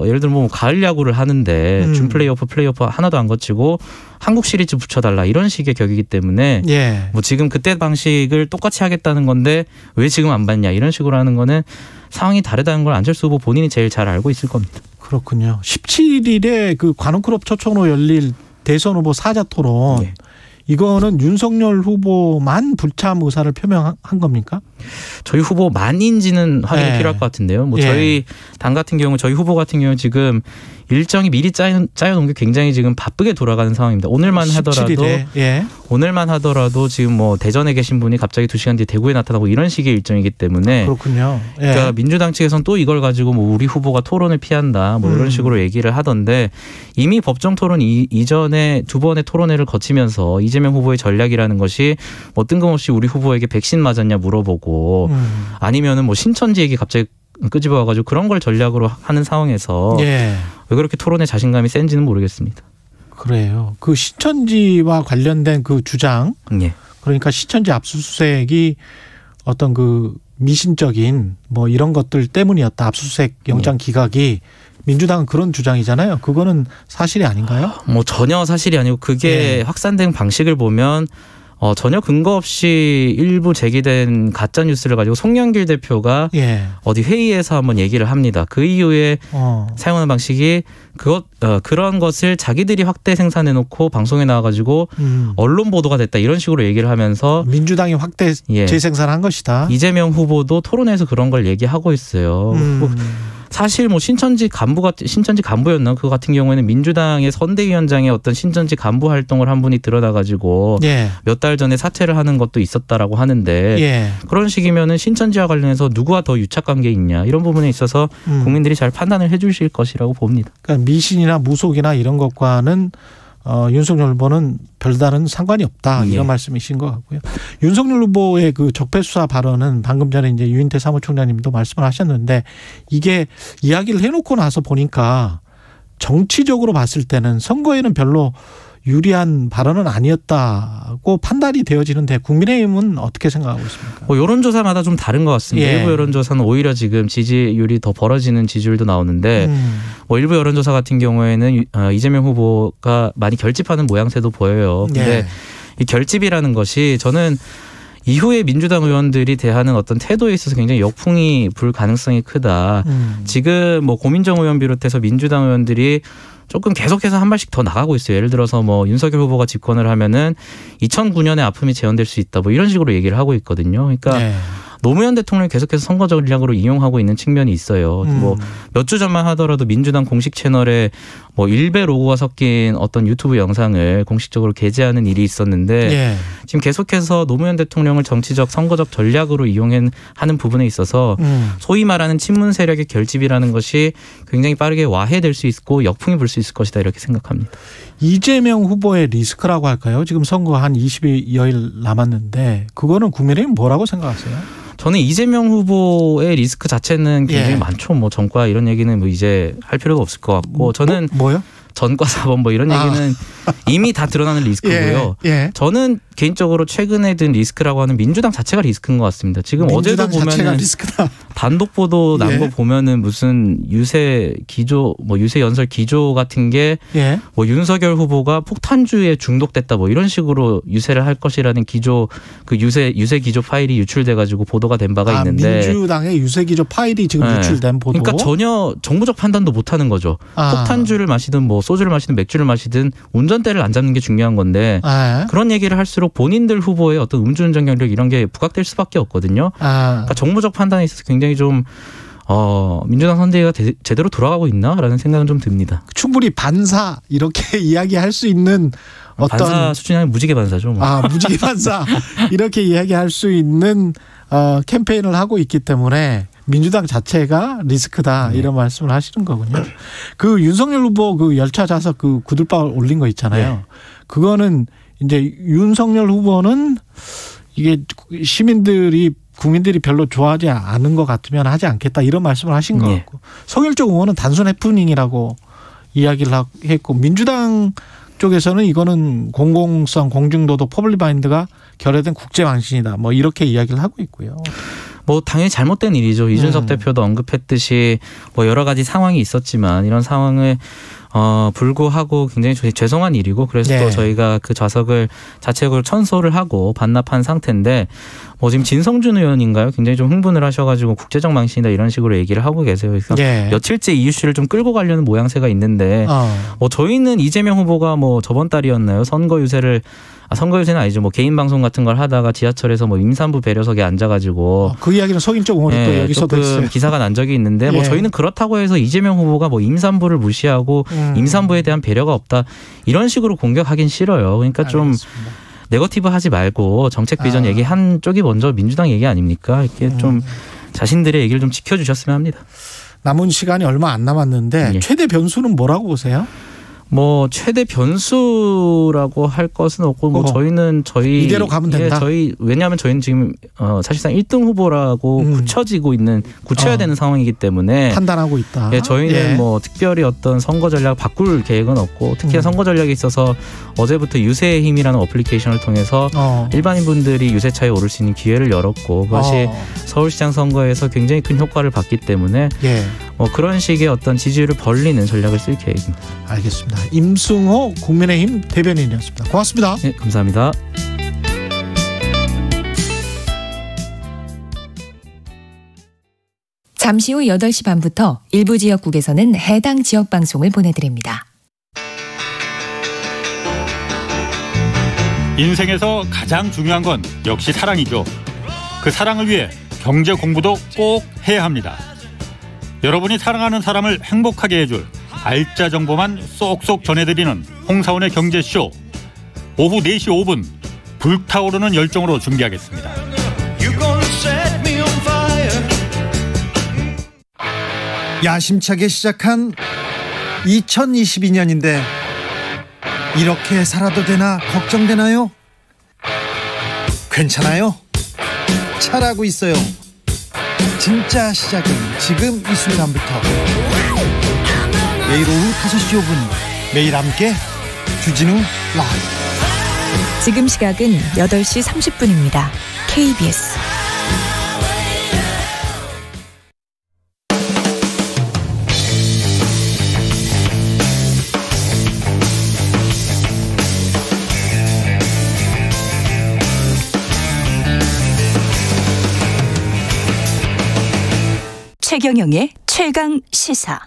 예를 들면 뭐 가을 야구를 하는데 준 플레이오프 하나도 안 거치고 한국 시리즈 붙여달라 이런 식의 격이기 때문에 뭐 지금 그때 방식을 똑같이 하겠다는 건데 왜 지금 안 받냐 이런 식으로 하는 거는 상황이 다르다는 걸 안철수 후보 본인이 제일 잘 알고 있을 겁니다. 그렇군요. 17일에 그 관훈클럽 초청으로 열릴 대선 후보 사자 토론 이거는 윤석열 후보만 불참 의사를 표명한 겁니까? 저희 후보만인지는 확인이 필요할 것 같은데요. 뭐 저희 당 같은 경우 저희 후보 같은 경우 지금 일정이 미리 짜여놓은 게 굉장히 지금 바쁘게 돌아가는 상황입니다. 오늘만 하더라도 지금 뭐 대전에 계신 분이 갑자기 2시간 뒤에 대구에 나타나고 이런 식의 일정이기 때문에 그렇군요. 그러니까 민주당 측에서는 또 이걸 가지고 뭐 우리 후보가 토론을 피한다 뭐 이런 식으로 얘기를 하던데 이미 법정 토론 이전에 2번의 토론회를 거치면서 이재명 후보의 전략이라는 것이 뭐 뜬금없이 우리 후보에게 백신 맞았냐 물어보고 거고 아니면은 뭐 신천지 얘기 갑자기 끄집어와가지고 그런 걸 전략으로 하는 상황에서 왜 그렇게 토론에 자신감이 센지는 모르겠습니다. 그래요. 그 신천지와 관련된 그 주장, 그러니까 신천지 압수수색이 어떤 그 미신적인 뭐 이런 것들 때문이었다. 압수수색 영장 기각이 민주당은 그런 주장이잖아요. 그거는 사실이 아닌가요? 뭐 전혀 사실이 아니고 그게 확산된 방식을 보면 전혀 근거 없이 일부 제기된 가짜 뉴스를 가지고 송영길 대표가 어디 회의에서 한번 얘기를 합니다. 그 이후에 사용하는 방식이 그런 것을 자기들이 확대 생산해 놓고 방송에 나와가지고 언론 보도가 됐다 이런 식으로 얘기를 하면서 민주당이 확대 재생산한 것이다. 이재명 후보도 토론회에서 그런 걸 얘기하고 있어요. 사실 뭐 신천지 간부였나 그거 같은 경우에는 민주당의 선대위원장의 어떤 신천지 간부 활동을 한 분이 드러나가지고 몇 달 전에 사퇴를 하는 것도 있었다라고 하는데 그런 식이면은 신천지와 관련해서 누구와 더 유착관계 있냐 이런 부분에 있어서 국민들이 잘 판단을 해주실 것이라고 봅니다. 그러니까 미신이나 무속이나 이런 것과는 윤석열 후보는 별다른 상관이 없다 이런 말씀이신 것 같고요. 윤석열 후보의 그 적폐수사 발언은 방금 전에 이제 유인태 사무총장님도 말씀을 하셨는데 이게 이야기를 해놓고 나서 보니까 정치적으로 봤을 때는 선거에는 별로 유리한 발언은 아니었다고 판단이 되어지는데 국민의힘은 어떻게 생각하고 있습니까? 뭐 여론조사마다 좀 다른 것 같습니다. 일부 여론조사는 오히려 지금 지지율이 더 벌어지는 지지율도 나오는데 뭐 일부 여론조사 같은 경우에는 이재명 후보가 많이 결집하는 모양새도 보여요. 근데 이 결집이라는 것이 저는 이후에 민주당 의원들이 대하는 어떤 태도에 있어서 굉장히 역풍이 불 가능성이 크다. 지금 뭐 고민정 의원 비롯해서 민주당 의원들이 조금 계속해서 한 발씩 더 나가고 있어요. 예를 들어서 뭐 윤석열 후보가 집권을 하면은 2009년에 아픔이 재현될 수 있다. 뭐 이런 식으로 얘기를 하고 있거든요. 그러니까 노무현 대통령이 계속해서 선거 전략으로 이용하고 있는 측면이 있어요. 뭐 몇 주 전만 하더라도 민주당 공식 채널에 뭐 일베 로고가 섞인 어떤 유튜브 영상을 공식적으로 게재하는 일이 있었는데 지금 계속해서 노무현 대통령을 정치적 선거적 전략으로 이용하는 부분에 있어서 소위 말하는 친문 세력의 결집이라는 것이 굉장히 빠르게 와해될 수 있고 역풍이 불 수 있을 것이다 이렇게 생각합니다. 이재명 후보의 리스크라고 할까요? 지금 선거 한 20여일 남았는데 그거는 국민의힘 뭐라고 생각하세요? 저는 이재명 후보의 리스크 자체는 굉장히 많죠. 뭐 전과 이런 얘기는 뭐 이제 할 필요가 없을 것 같고 저는 뭐요? 전과 사범 뭐 이런 얘기는 이미 다 드러나는 리스크고요. 저는 개인적으로 최근에 든 리스크라고 하는 민주당 자체가 리스크인 것 같습니다. 지금 어제도 보면은 단독 보도 난 거 보면은 무슨 유세 기조 뭐 유세 연설 기조 같은 게 뭐 윤석열 후보가 폭탄주에 중독됐다 뭐 이런 식으로 유세를 할 것이라는 기조 그 유세 기조 파일이 유출돼 가지고 보도가 된 바가 있는데 민주당의 유세 기조 파일이 지금 유출된 보도. 그러니까 전혀 정부적 판단도 못 하는 거죠. 폭탄주를 마시든 뭐 소주를 마시든 맥주를 마시든 운전대를 안 잡는 게 중요한 건데 그런 얘기를 할수록 본인들 후보의 어떤 음주운전 경력 이런 게 부각될 수밖에 없거든요. 그러니까 정무적 판단에 있어서 굉장히 좀 민주당 선대위가 제대로 돌아가고 있나라는 생각은 좀 듭니다. 충분히 반사 이렇게 이야기할 수 있는 어떤 반사 수준이 아니라 무지개 반사죠. 뭐. 무지개 반사 이렇게 이야기할 수 있는 캠페인을 하고 있기 때문에 민주당 자체가 리스크다 이런 말씀을 하시는 거군요. 그 윤석열 후보 그 열차 좌석 그 구들바 올린 거 있잖아요. 그거는 이제 윤석열 후보는 이게 국민들이 별로 좋아하지 않은 것 같으면 하지 않겠다 이런 말씀을 하신 것 같고 송일정 의원은 단순 해프닝이라고 이야기를 했고 민주당 쪽에서는 이거는 공공성, 공중도덕, 퍼블릭 마인드가 결여된 국제 망신이다. 뭐 이렇게 이야기를 하고 있고요. 뭐 당연히 잘못된 일이죠. 이준석 대표도 언급했듯이 뭐 여러 가지 상황이 있었지만 이런 상황을 불구하고 굉장히 죄송한 일이고 그래서 또 저희가 그 좌석을 자체적으로 천소를 하고 반납한 상태인데 뭐 지금 진성준 의원인가요? 굉장히 좀 흥분을 하셔가지고 국제적 망신이다 이런 식으로 얘기를 하고 계세요. 그래서 며칠째 이 이슈를 좀 끌고 가려는 모양새가 있는데 뭐 저희는 이재명 후보가 뭐 저번 달이었나요? 선거유세는 아니죠. 뭐 개인 방송 같은 걸 하다가 지하철에서 뭐 임산부 배려석에 앉아가지고 그 이야기는 서인적 의원이 또 여기서도 했어요. 기사가 난 적이 있는데 뭐 저희는 그렇다고 해서 이재명 후보가 뭐 임산부를 무시하고 임산부에 대한 배려가 없다 이런 식으로 공격하긴 싫어요. 그러니까 좀 네거티브 하지 말고 정책 비전 얘기한 쪽이 먼저 민주당 얘기 아닙니까? 이렇게 좀 자신들의 얘기를 좀 지켜주셨으면 합니다. 남은 시간이 얼마 안 남았는데 최대 변수는 뭐라고 보세요? 뭐 최대 변수라고 할 것은 없고 뭐 저희는 이대로 가면 된다. 왜냐하면 저희는 지금 사실상 1등 후보라고 굳혀야 되는 상황이기 때문에 판단하고 있다. 예, 저희는 뭐 특별히 어떤 선거 전략 바꿀 계획은 없고 특히 선거 전략에 있어서 어제부터 유세의 힘이라는 어플리케이션을 통해서 일반인 분들이 유세차에 오를 수 있는 기회를 열었고 그것이 서울시장 선거에서 굉장히 큰 효과를 봤기 때문에 뭐 그런 식의 어떤 지지율을 벌리는 전략을 쓸 계획입니다. 알겠습니다. 임승호 국민의힘 대변인이었습니다. 고맙습니다. 네, 감사합니다. 잠시 후 8시 반부터 일부 지역국에서는 해당 지역 방송을 보내드립니다. 인생에서 가장 중요한 건 역시 사랑이죠. 그 사랑을 위해 경제 공부도 꼭 해야 합니다. 여러분이 사랑하는 사람을 행복하게 해줄 알짜 정보만 쏙쏙 전해드리는 홍사원의 경제쇼. 오후 4시 5분 불타오르는 열정으로 준비하겠습니다. 야심차게 시작한 2022년인데 이렇게 살아도 되나 걱정되나요? 괜찮아요. 잘하고 있어요. 진짜 시작은 지금 이 순간부터. 매일 오후 5시 5분 매일 함께 주진우 라이브. 지금 시각은 8시 30분입니다. KBS 최경영의 최강 시사.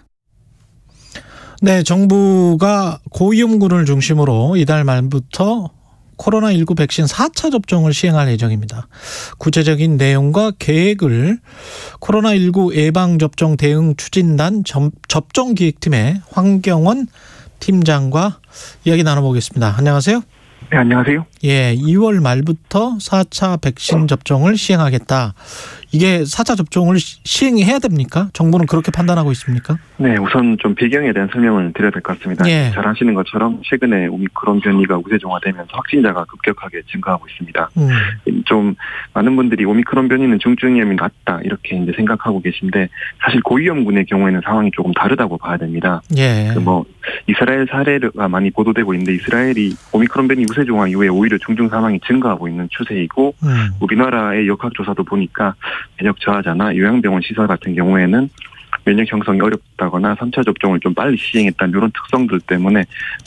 네, 정부가 고위험군을 중심으로 이달 말부터 코로나19 백신 4차 접종을 시행할 예정입니다. 구체적인 내용과 계획을 코로나19 예방접종 대응 추진단 접종기획팀의 황경원 팀장과 이야기 나눠보겠습니다. 안녕하세요. 네, 안녕하세요. 예, 2월 말부터 4차 백신 접종을 시행하겠다. 이게 4차 접종을 시행해야 됩니까? 정부는 그렇게 판단하고 있습니까? 네, 우선 좀 배경에 대한 설명을 드려야 될 것 같습니다. 예. 잘 아시는 것처럼 최근에 오미크론 변이가 우세종화되면서 확진자가 급격하게 증가하고 있습니다. 좀 많은 분들이 오미크론 변이는 중증염이 낮다 이렇게 이제 생각하고 계신데 사실 고위험군의 경우에는 상황이 조금 다르다고 봐야 됩니다. 예. 뭐 이스라엘 사례가 많이 보도되고 있는데 이스라엘이 오미크론 변이 우세종화 이후에 오히려 중증 사망이 증가하고 있는 추세이고 우리나라의 역학조사도 보니까 면역 저하자나 요양병원 시설 같은 경우에는 면역 형성이 어렵다거나 3차 접종을 좀 빨리 시행했다는 이런 특성들 때문에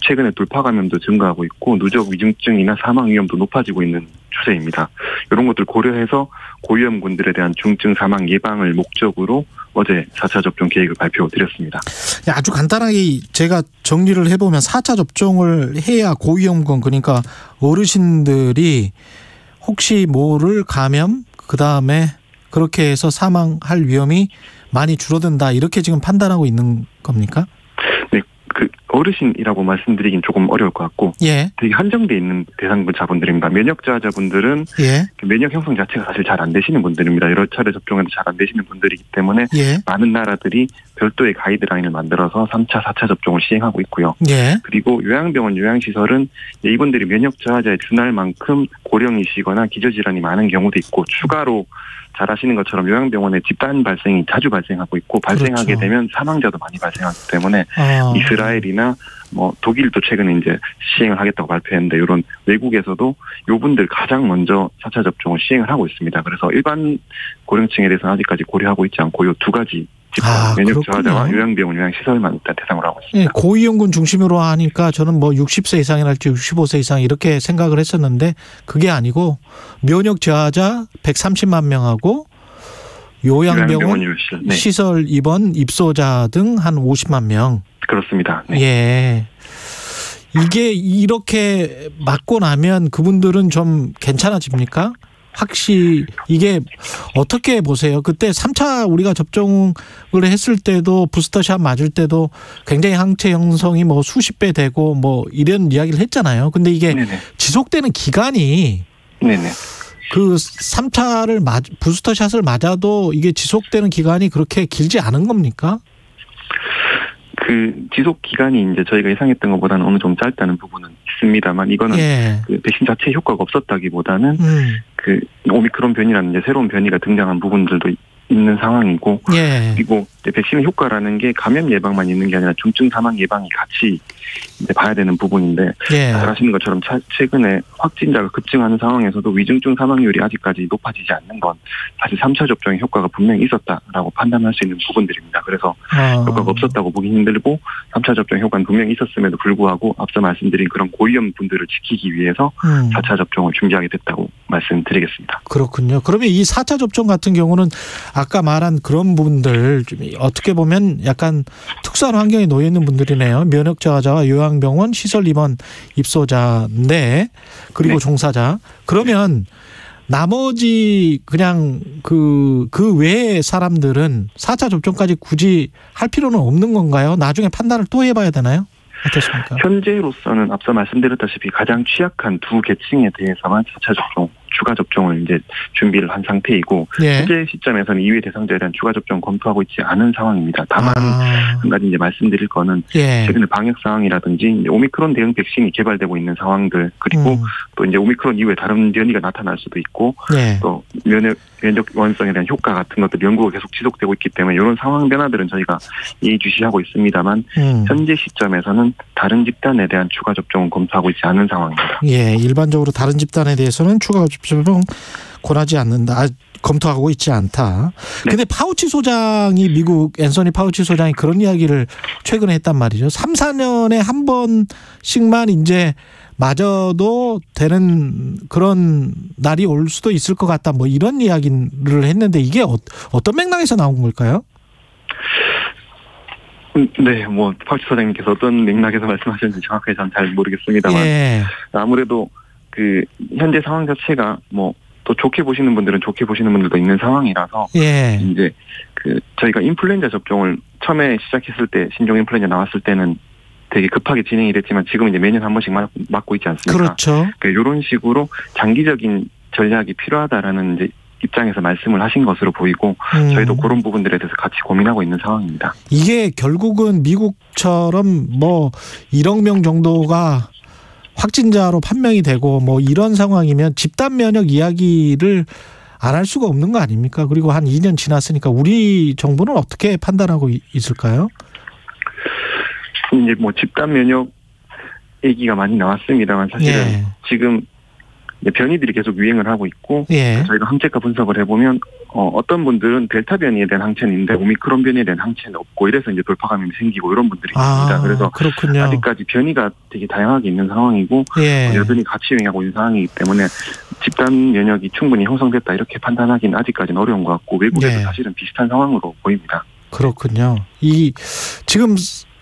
최근에 돌파 감염도 증가하고 있고 누적 위중증이나 사망 위험도 높아지고 있는 추세입니다. 이런 것들 고려해서 고위험군들에 대한 중증 사망 예방을 목적으로 어제 4차 접종 계획을 발표드렸습니다. 아주 간단하게 제가 정리를 해보면 4차 접종을 해야 고위험군 그러니까 어르신들이 혹시 모를 감염 그다음에 그렇게 해서 사망할 위험이 많이 줄어든다 이렇게 지금 판단하고 있는 겁니까? 네, 그 어르신이라고 말씀드리긴 조금 어려울 것 같고 되게 한정돼 있는 대상군 자분들입니다. 면역 저하자분들은 면역 형성 자체가 사실 잘 안 되시는 분들입니다. 여러 차례 접종해도 잘 안 되시는 분들이기 때문에 많은 나라들이 별도의 가이드라인을 만들어서 3차, 4차 접종을 시행하고 있고요. 그리고 요양병원, 요양시설은 이분들이 면역 저하자에 준할 만큼 고령이시거나 기저질환이 많은 경우도 있고 추가로 잘 아시는 것처럼 요양병원에 집단 발생이 자주 발생하고 있고 발생하게 되면 사망자도 많이 발생하기 때문에 이스라엘이나 뭐 독일도 최근에 이제 시행을 하겠다고 발표했는데 이런 외국에서도 요분들 가장 먼저 4차 접종을 시행을 하고 있습니다. 그래서 일반 고령층에 대해서는 아직까지 고려하고 있지 않고 요 두 가지 면역 저하자와 요양병원, 요양시설만 일단 대상으로 하고 있습니다. 네, 고위험군 중심으로 하니까 저는 뭐 60세 이상이랄지 65세 이상 이렇게 생각을 했었는데 그게 아니고 면역 저하자 130만 명하고 요양병원 시설 입원 입소자 등 한 50만 명. 그렇습니다. 네. 예. 이게 이렇게 맞고 나면 그분들은 좀 괜찮아집니까? 확실히 이게 어떻게 보세요? 그때 3차 우리가 접종을 했을 때도 부스터샷 맞을 때도 굉장히 항체 형성이 뭐 수십 배 되고 뭐 이런 이야기를 했잖아요. 근데 이게 지속되는 기간이 그 3차를 부스터샷을 맞아도 이게 지속되는 기간이 그렇게 길지 않은 겁니까? 그 지속 기간이 이제 저희가 예상했던 것보다는 어느 정도 짧다는 부분은 있습니다만 이거는 그 백신 자체에 효과가 없었다기보다는 그 오미크론 변이라는 이제 새로운 변이가 등장한 부분들도 있는 상황이고 그리고 이제 백신의 효과라는 게 감염 예방만 있는 게 아니라 중증 사망 예방이 같이 이제 봐야 되는 부분인데 잘 아시는 것처럼 최근에 확진자가 급증하는 상황에서도 위중증 사망률이 아직까지 높아지지 않는 건 사실 3차 접종의 효과가 분명히 있었다라고 판단할 수 있는 부분들입니다. 그래서 효과가 없었다고 보기 힘들고 3차 접종 효과는 분명히 있었음에도 불구하고 앞서 말씀드린 그런 고위험 분들을 지키기 위해서 4차 접종을 준비하게 됐다고 말씀드리겠습니다. 그렇군요. 그러면 이 4차 접종 같은 경우는 아까 말한 그런 분들 좀 어떻게 보면 약간 특수한 환경에 놓여 있는 분들이네요. 면역 저하자와 요양병원 시설 입원 입소자인데 그리고 종사자. 그러면 나머지 그냥 그 외의 사람들은 4차 접종까지 굳이 할 필요는 없는 건가요? 나중에 판단을 또 해봐야 되나요? 어떻습니까? 현재로서는 앞서 말씀드렸다시피 가장 취약한 두 계층에 대해서만 4차 접종, 추가 접종을 이제 준비를 한 상태이고 현재 시점에서는 이외 대상자에 대한 추가 접종 검토하고 있지 않은 상황입니다. 다만 한 가지 이제 말씀드릴 거는 최근에 방역 상황이라든지 이제 오미크론 대응 백신이 개발되고 있는 상황들 그리고 또 이제 오미크론 이후에 다른 변이가 나타날 수도 있고 또 면역 원성에 대한 효과 같은 것들 연구가 계속 지속되고 있기 때문에 이런 상황 변화들은 저희가 예의주시하고 있습니다만 현재 시점에서는 다른 집단에 대한 추가 접종은 검토하고 있지 않은 상황입니다. 일반적으로 다른 집단에 대해서는 추가 접종 권하지 않는다. 검토하고 있지 않다. 근데 파우치 소장이 미국 앤서니 파우치 소장이 그런 이야기를 최근에 했단 말이죠. 3, 4년에 한 번씩만 이제 맞아도 되는 그런 날이 올 수도 있을 것 같다. 뭐 이런 이야기를 했는데 이게 어떤 맥락에서 나온 걸까요? 네, 뭐 파우치 소장님께서 어떤 맥락에서 말씀하셨는지 정확하게 저는 잘 모르겠습니다만 아무래도 그 현재 상황 자체가 뭐 또 좋게 보시는 분들은 좋게 보시는 분들도 있는 상황이라서 이제 그 저희가 인플루엔자 접종을 처음에 시작했을 때 신종 인플루엔자 나왔을 때는 되게 급하게 진행이 됐지만 지금 이제 매년 한 번씩 맞고 있지 않습니까? 그렇죠. 이런 식으로 장기적인 전략이 필요하다라는 이제 입장에서 말씀을 하신 것으로 보이고 저희도 그런 부분들에 대해서 같이 고민하고 있는 상황입니다. 이게 결국은 미국처럼 뭐 1억 명 정도가 확진자로 판명이 되고 뭐 이런 상황이면 집단 면역 이야기를 안 할 수가 없는 거 아닙니까? 그리고 한 2년 지났으니까 우리 정부는 어떻게 판단하고 있을까요? 이제 뭐 집단 면역 얘기가 많이 나왔습니다만 사실은 지금 변이들이 계속 유행을 하고 있고 저희가 항체가 분석을 해보면 어떤 분들은 델타 변이에 대한 항체는 있는데 오미크론 변이에 대한 항체는 없고 이래서 이제 돌파 감염이 생기고 이런 분들이 있습니다. 그래서 그렇군요. 아직까지 변이가 되게 다양하게 있는 상황이고 여전히 같이 유행하고 있는 상황이기 때문에 집단 면역이 충분히 형성됐다 이렇게 판단하기는 아직까지는 어려운 것 같고 외국에도 사실은 비슷한 상황으로 보입니다. 그렇군요. 지금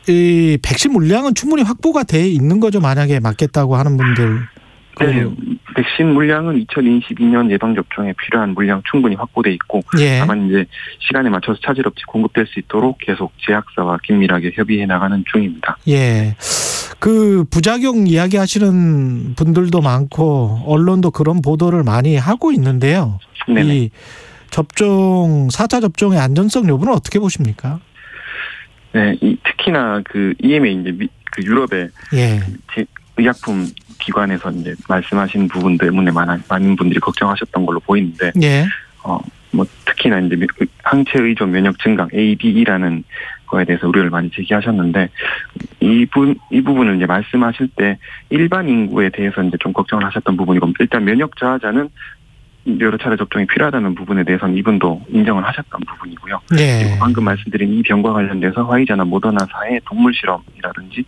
이 백신 물량은 충분히 확보가 돼 있는 거죠. 만약에 맞겠다고 하는 분들. 네, 백신 물량은 2022년 예방접종에 필요한 물량 충분히 확보돼 있고 다만 이제 시간에 맞춰서 차질 없이 공급될 수 있도록 계속 제약사와 긴밀하게 협의해 나가는 중입니다. 그 부작용 이야기하시는 분들도 많고 언론도 그런 보도를 많이 하고 있는데요. 이 4차 접종의 안전성 여부는 어떻게 보십니까? 네, 특히나 그 EMA 이제 그 유럽의 의약품 기관에서 이제 말씀하신 부분 때문에 많은 분들이 걱정하셨던 걸로 보이는데, 뭐 특히나 이제 항체 의존 면역 증강 ADE라는 거에 대해서 우려를 많이 제기하셨는데, 이 부분을 이제 말씀하실 때 일반 인구에 대해서 이제 좀 걱정을 하셨던 부분이고, 일단 면역 저하자는 여러 차례 접종이 필요하다는 부분에 대해서는 이분도 인정을 하셨던 부분이고요. 그리고 방금 말씀드린 이 병과 관련돼서 화이자나 모더나사의 동물 실험이라든지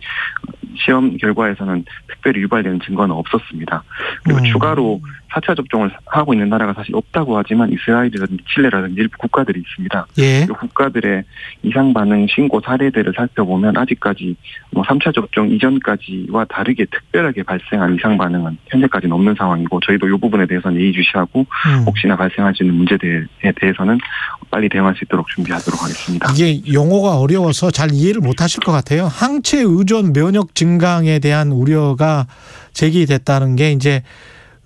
시험 결과에서는 특별히 유발되는 증거는 없었습니다. 그리고 추가로 4차 접종을 하고 있는 나라가 사실 없다고 하지만 이스라엘이라든지 칠레라든지 일부 국가들이 있습니다. 그 국가들의 이상 반응 신고 사례들을 살펴보면 아직까지 뭐 3차 접종 이전까지와 다르게 특별하게 발생한 이상 반응은 현재까지는 없는 상황이고 저희도 이 부분에 대해서는 예의주시하고 혹시나 발생할 수 있는 문제들에 대해서는 빨리 대응할 수 있도록 준비하도록 하겠습니다. 이게 용어가 어려워서 잘 이해를 못하실 것 같아요. 항체 의존 면역 증강에 대한 우려가 제기됐다는 게 이제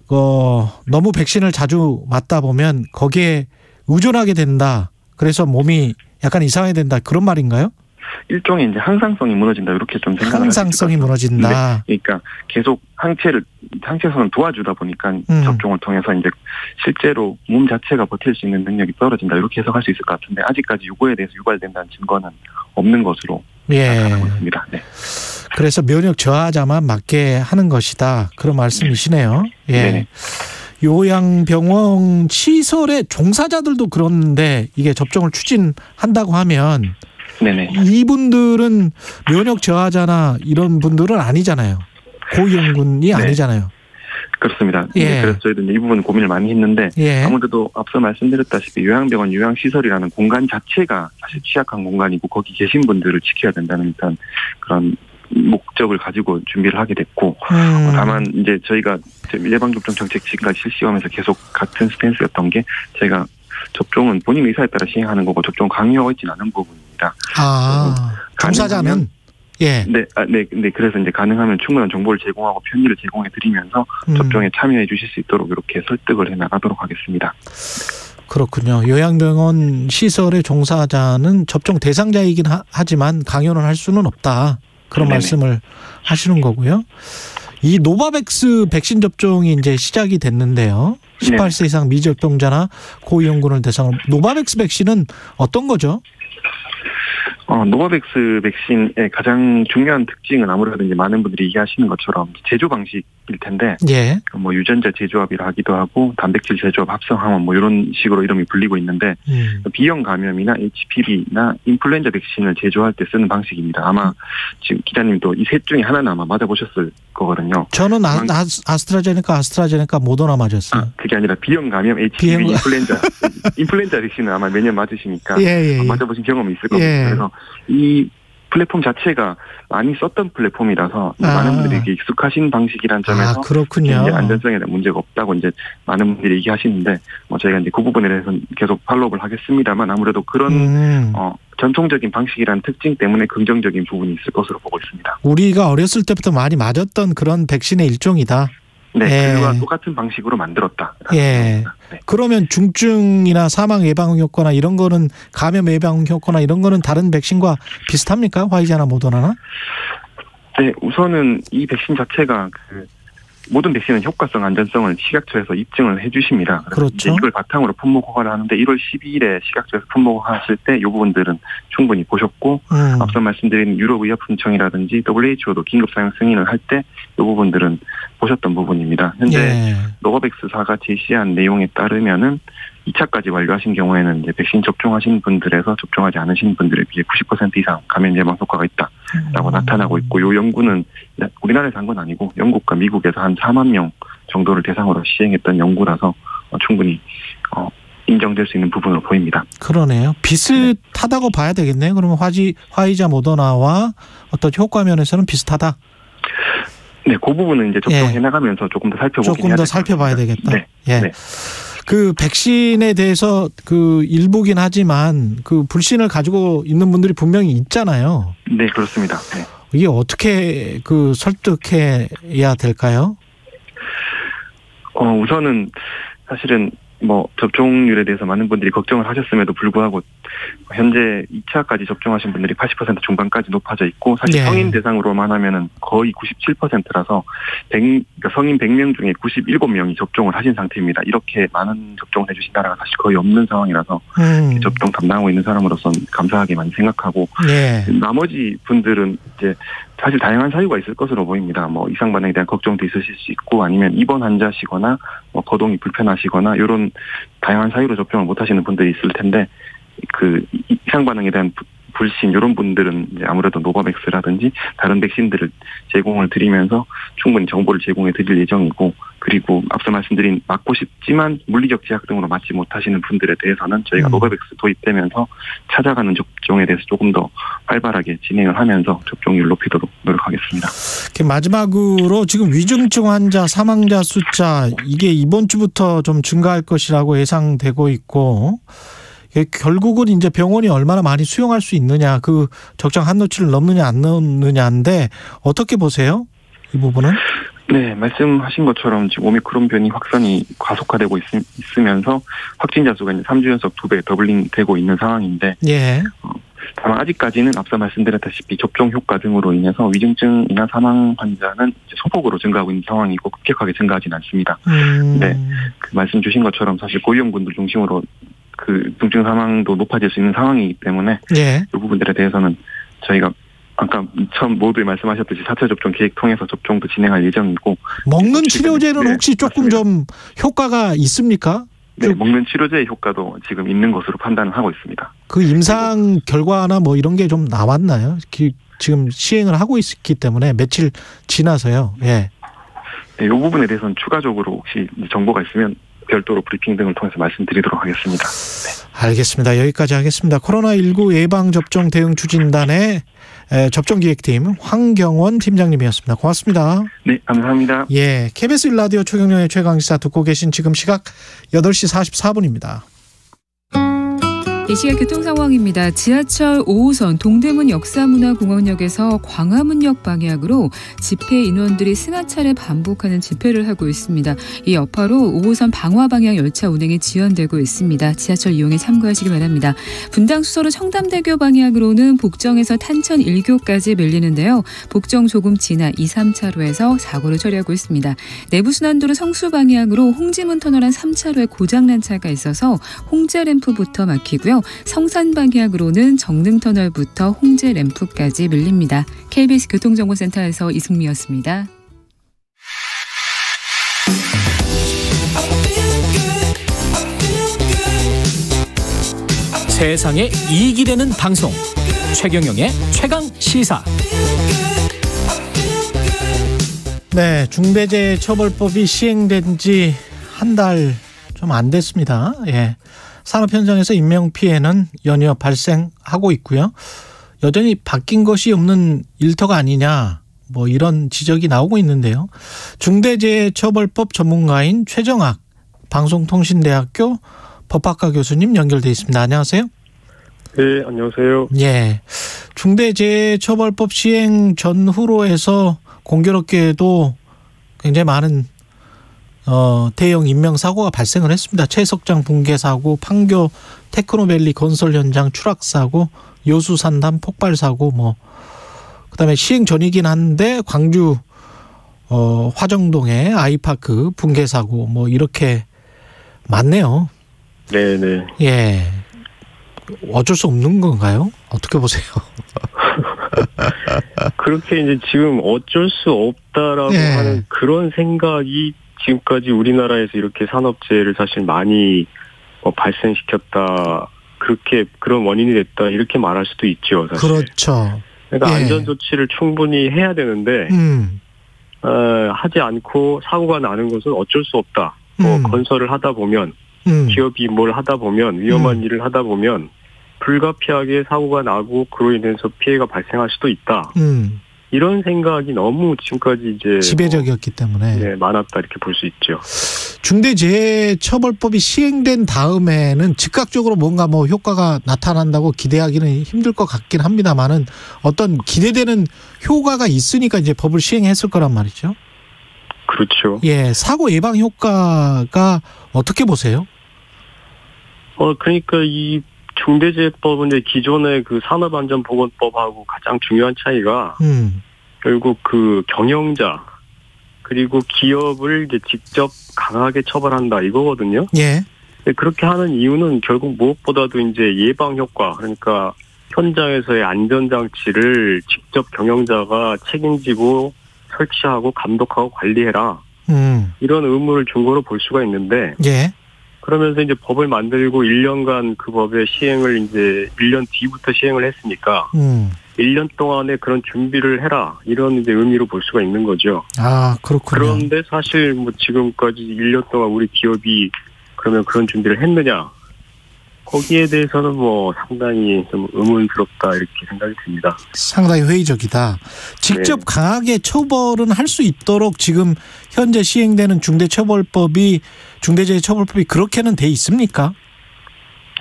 너무 백신을 자주 맞다 보면 거기에 의존하게 된다. 그래서 몸이 약간 이상하게 된다. 그런 말인가요? 일종의 이제 항상성이 무너진다 이렇게 좀 생각을 항상성이 무너진다. 네. 그러니까 계속 항체에서는 도와주다 보니까 접종을 통해서 이제 실제로 몸 자체가 버틸 수 있는 능력이 떨어진다 이렇게 해석할 수 있을 것 같은데 아직까지 요거에 대해서 유발된다는 증거는 없는 것으로 나타나고 있습니다. 네. 그래서 면역 저하자만 맞게 하는 것이다 그런 말씀이시네요. 예. 네. 요양병원 시설의 종사자들도 그런데 이게 접종을 추진한다고 하면 네네. 이분들은 면역 저하자나 이런 분들은 아니잖아요. 고위험군이 아니잖아요. 그렇습니다. 예. 그래서 저희도 이 부분 고민을 많이 했는데 예. 아무래도 앞서 말씀드렸다시피 요양병원 요양시설이라는 공간 자체가 사실 취약한 공간이고 거기 계신 분들을 지켜야 된다는 일단 그런 목적을 가지고 준비를 하게 됐고 다만 이제 저희가 예방접종 정책 지금까지 실시하면서 계속 같은 스탠스였던 게 저희가 접종은 본인 의사에 따라 시행하는 거고 접종 강요하고 있지는 않은 부분입니다. 종사자는 예. 네. 그래서 이제 가능하면 충분한 정보를 제공하고 편의를 제공해 드리면서 접종에 참여해 주실 수 있도록 이렇게 설득을 해 나가도록 하겠습니다. 그렇군요. 요양병원 시설의 종사자는 접종 대상자이긴 하지만 강요는 할 수는 없다. 그런 말씀을 하시는 거고요. 이 노바백스 백신 접종이 이제 시작이 됐는데요. 18세 이상 미접종자나 고위험군을 대상으로 노바백스 백신은 어떤 거죠? 노바백스 백신의 가장 중요한 특징은 아무래도 이제 많은 분들이 얘기하시는 것처럼 제조 방식일 텐데, 예. 뭐 유전자 제조합이라 하기도 하고 단백질 제조합 합성 항원 뭐 이런 식으로 이름이 불리고 있는데 B형 감염이나 HPV나 인플루엔자 백신을 제조할 때 쓰는 방식입니다. 아마 지금 기자님도 이 셋 중에 하나는 아마 맞아보셨을 거거든요. 저는 아스트라제네카 모더나 맞았어요. 그게 아니라 B형 감염, HPV, 인플루엔자 백신은 아마 매년 맞으시니까 맞아보신 경험이 있을 겁니다. 그래서 이 플랫폼 자체가 많이 썼던 플랫폼이라서 많은 분들이 익숙하신 방식이라는 점에서 그렇군요. 이제 안전성에 대한 문제가 없다고 이제 많은 분들이 얘기하시는데 저희가 이제 그 부분에 대해서는 계속 팔로우를 하겠습니다만 아무래도 그런 전통적인 방식이라는 특징 때문에 긍정적인 부분이 있을 것으로 보고 있습니다. 우리가 어렸을 때부터 많이 맞았던 그런 백신의 일종이다. 네, 그와 똑같은 방식으로 만들었다. 네. 그러면 중증이나 사망 예방 효과나 이런 거는 감염 예방 효과나 이런 거는 다른 백신과 비슷합니까? 화이자나 모더나나? 네, 우선은 이 백신 자체가 모든 백신은 효과성, 안전성을 식약처에서 입증을 해주십니다. 그렇죠. 이걸 바탕으로 품목 허가를 하는데 1월 12일에 식약처에서 품목 허가하실 때 이 부분들은 충분히 보셨고 앞서 말씀드린 유럽의약품청이라든지 WHO도 긴급 사용 승인을 할 때 이 부분들은 보셨던 부분입니다. 현재 노바백스사가 제시한 내용에 따르면은 2차까지 완료하신 경우에는 이제 백신 접종하신 분들에서 접종하지 않으신 분들에 비해 90% 이상 감염 예방 효과가 있다라고 나타나고 있고 이 연구는 우리나라에서 한 건 아니고 영국과 미국에서 한 4만 명 정도를 대상으로 시행했던 연구라서 충분히 인정될 수 있는 부분으로 보입니다. 그러네요. 비슷하다고 봐야 되겠네요. 그러면 화이자 모더나와 어떤 효과 면에서는 비슷하다. 네, 그 부분은 이제 접종해 나가면서 조금 더 살펴봐야 되겠다. 네. 그 백신에 대해서 그 일부긴 하지만 그 불신을 가지고 있는 분들이 분명히 있잖아요. 네, 그렇습니다. 네. 이게 어떻게 그 설득해야 될까요? 우선은 사실은 뭐 접종률에 대해서 많은 분들이 걱정을 하셨음에도 불구하고 현재 2차까지 접종하신 분들이 80% 중반까지 높아져 있고 사실 성인 대상으로만 하면은 거의 97%라서 성인 100명 중에 97명이 접종을 하신 상태입니다. 이렇게 많은 접종을 해주신 나라가 사실 거의 없는 상황이라서 접종 담당하고 있는 사람으로서는 감사하게 많이 생각하고 나머지 분들은 이제 사실 다양한 사유가 있을 것으로 보입니다. 뭐 이상 반응에 대한 걱정도 있으실 수 있고 아니면 입원 환자시거나 뭐 거동이 불편하시거나 이런 다양한 사유로 접종을 못 하시는 분들이 있을 텐데 그 이상 반응에 대한 불신 이런 분들은 이제 아무래도 노바백스라든지 다른 백신들을 제공을 드리면서 충분히 정보를 제공해 드릴 예정이고 그리고 앞서 말씀드린 맞고 싶지만 물리적 제약 등으로 맞지 못하시는 분들에 대해서는 저희가 노바백스 도입되면서 찾아가는 접종에 대해서 조금 더 활발하게 진행을 하면서 접종률 높이도록 노력하겠습니다. 마지막으로 지금 위중증 환자 사망자 숫자 이게 이번 주부터 좀 증가할 것이라고 예상되고 있고 결국은 이제 병원이 얼마나 많이 수용할 수 있느냐 그 적정 한도치를 넘느냐 안 넘느냐인데 어떻게 보세요? 이 부분은? 네, 말씀하신 것처럼 지금 오미크론 변이 확산이 가속화되고 있으면서 확진자 수가 이제 3주 연속 2배 더블링 되고 있는 상황인데 다만 아직까지는 앞서 말씀드렸다시피 접종 효과 등으로 인해서 위중증이나 사망 환자는 소폭으로 증가하고 있는 상황이고 급격하게 증가하지는 않습니다. 네, 그 말씀 주신 것처럼 사실 고위험군들 중심으로 그 중증 사망도 높아질 수 있는 상황이기 때문에 이 부분들에 대해서는 저희가 아까 처음 모두 말씀하셨듯이 4차 접종 계획 통해서 접종도 진행할 예정이고. 먹는 치료제는 혹시 조금 맞습니다. 좀 효과가 있습니까? 네, 먹는 치료제의 효과도 지금 있는 것으로 판단을 하고 있습니다. 그 임상 결과나 뭐 이런 게 좀 나왔나요? 지금 시행을 하고 있기 때문에 며칠 지나서요. 예. 네, 이 부분에 대해서는 추가적으로 혹시 정보가 있으면 별도로 브리핑 등을 통해서 말씀드리도록 하겠습니다. 네. 알겠습니다. 여기까지 하겠습니다. 코로나19 예방접종 대응 추진단의 접종기획팀 황경원 팀장님이었습니다. 고맙습니다. 네, 감사합니다. 예, KBS 1라디오 최경영의 최강시사 듣고 계신 지금 시각 8시 44분입니다. 이 시각 교통 상황입니다. 지하철 5호선 동대문 역사문화공원역에서 광화문역 방향으로 집회 인원들이 승하차를 반복하는 집회를 하고 있습니다. 이 여파로 5호선 방화 방향 열차 운행이 지연되고 있습니다. 지하철 이용에 참고하시기 바랍니다. 분당 수서로 청담대교 방향으로는 복정에서 탄천 1교까지 밀리는데요. 복정 조금 지나 2, 3차로에서 사고를 처리하고 있습니다. 내부순환도로 성수 방향으로 홍지문 터널 한 3차로에 고장난 차가 있어서 홍제램프부터 막히고요. 성산 방향으로는 정릉터널부터 홍제램프까지 밀립니다. KBS 교통정보센터에서 이승미였습니다. 세상에 이익이 되는 방송 최경영의 최강시사. 네, 중대재해처벌법이 시행된 지 한 달 좀 안 됐습니다. 예. 산업 현장에서 인명피해는 연이어 발생하고 있고요. 여전히 바뀐 것이 없는 일터가 아니냐, 뭐 이런 지적이 나오고 있는데요. 중대재해처벌법 전문가인 최정학 방송통신대학교 법학과 교수님 연결돼 있습니다. 안녕하세요. 네, 안녕하세요. 예, 중대재해처벌법 시행 전후로 해서 공교롭게도 굉장히 많은 대형 인명사고가 발생을 했습니다. 채석장 붕괴 사고, 판교 테크노밸리 건설 현장 추락 사고, 여수산담 폭발 사고, 그다음에 시행 전이긴 한데 광주 화정동의 아이파크 붕괴 사고, 이렇게 많네요. 네네. 예, 어쩔 수 없는 건가요? 어떻게 보세요? 그렇게 이제 지금 어쩔 수 없다라고 하는 그런 생각이 지금까지 우리나라에서 이렇게 산업재해를 사실 많이 발생시켰다, 그런 원인이 됐다, 이렇게 말할 수도 있죠, 사실. 그렇죠. 그러니까 안전 조치를 충분히 해야 되는데 하지 않고 사고가 나는 것은 어쩔 수 없다. 건설을 하다 보면 기업이 뭘 하다 보면 위험한 일을 하다 보면 불가피하게 사고가 나고 그로 인해서 피해가 발생할 수도 있다. 이런 생각이 너무 지금까지 이제 지배적이었기 때문에 많았다, 이렇게 볼 수 있죠. 중대재해처벌법이 시행된 다음에는 즉각적으로 뭔가 효과가 나타난다고 기대하기는 힘들 것 같긴 합니다만은 어떤 기대되는 효과가 있으니까 이제 법을 시행했을 거란 말이죠. 그렇죠. 예, 사고 예방 효과가 어떻게 보세요? 그러니까 이 중대재해법은 이제 기존의 그 산업안전보건법하고 가장 중요한 차이가 결국 그 경영자 그리고 기업을 이제 직접 강하게 처벌한다, 이거거든요. 예. 그렇게 하는 이유는 결국 무엇보다도 이제 예방 효과, 그러니까 현장에서의 안전장치를 직접 경영자가 책임지고 설치하고 감독하고 관리해라. 이런 의무를 준 거로 볼 수가 있는데. 예. 그러면서 이제 법을 만들고 1년간 그 법의 시행을 이제 1년 뒤부터 시행을 했으니까 1년 동안에 그런 준비를 해라, 이런 이제 의미로 볼 수가 있는 거죠. 아, 그렇군요. 그런데 사실 지금까지 1년 동안 우리 기업이 그러면 그런 준비를 했느냐? 거기에 대해서는 상당히 좀 의문스럽다, 이렇게 생각이 듭니다. 상당히 회의적이다. 직접 강하게 처벌은 할 수 있도록 지금 현재 시행되는 중대재해처벌법이 그렇게는 돼 있습니까?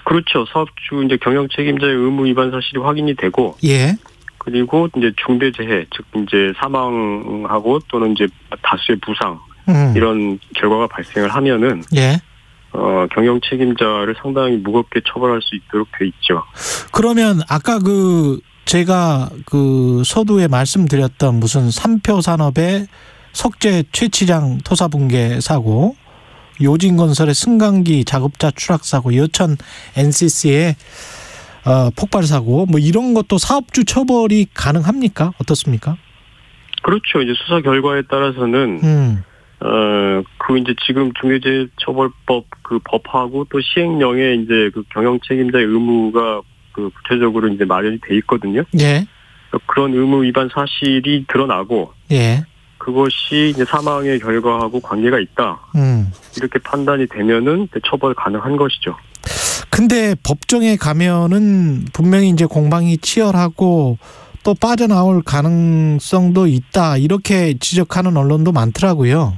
그렇죠. 사업주 이제 경영 책임자의 의무 위반 사실이 확인이 되고, 그리고 이제 중대재해, 즉 이제 사망하고 또는 이제 다수의 부상 이런 결과가 발생을 하면은 경영 책임자를 상당히 무겁게 처벌할 수 있도록 돼 있죠. 그러면 아까 제가 서두에 말씀드렸던 무슨 삼표 산업의 석재 최치장 토사붕괴 사고, 요진건설의 승강기 작업자 추락 사고, 여천 NCC의 폭발 사고, 뭐 이런 것도 사업주 처벌이 가능합니까? 어떻습니까? 그렇죠. 이제 수사 결과에 따라서는 이제 지금 중대재해처벌법 법하고 또 시행령에 이제 경영 책임자의 의무가 구체적으로 이제 마련이 돼 있거든요. 예. 그런 의무 위반 사실이 드러나고, 예. 그것이 이제 사망의 결과하고 관계가 있다. 이렇게 판단이 되면은 처벌 가능한 것이죠. 근데 법정에 가면은 분명히 이제 공방이 치열하고 또 빠져나올 가능성도 있다. 이렇게 지적하는 언론도 많더라고요.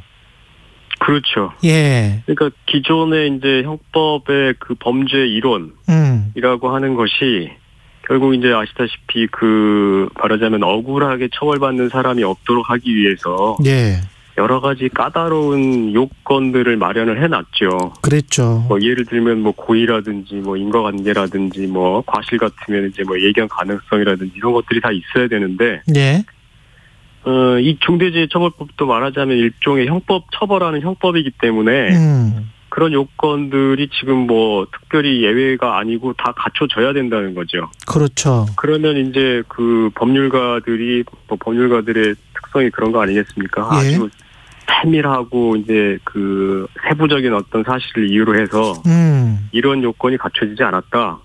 그렇죠. 예. 그러니까 기존의 이제 형법의 범죄 이론이라고 하는 것이 결국 이제 아시다시피 말하자면 억울하게 처벌받는 사람이 없도록 하기 위해서 예. 여러 가지 까다로운 요건들을 마련을 해놨죠. 그랬죠. 예를 들면 고의라든지 인과관계라든지 과실 같으면 이제 예견 가능성이라든지 이런 것들이 다 있어야 되는데. 예. 이 중대재해처벌법도 말하자면 일종의 형법 처벌하는 형법이기 때문에 그런 요건들이 지금 특별히 예외가 아니고 다 갖춰져야 된다는 거죠. 그렇죠. 그러면 이제 법률가들의 특성이 그런 거 아니겠습니까? 예. 아주 세밀하고 이제 세부적인 어떤 사실을 이유로 해서 이런 요건이 갖춰지지 않았다.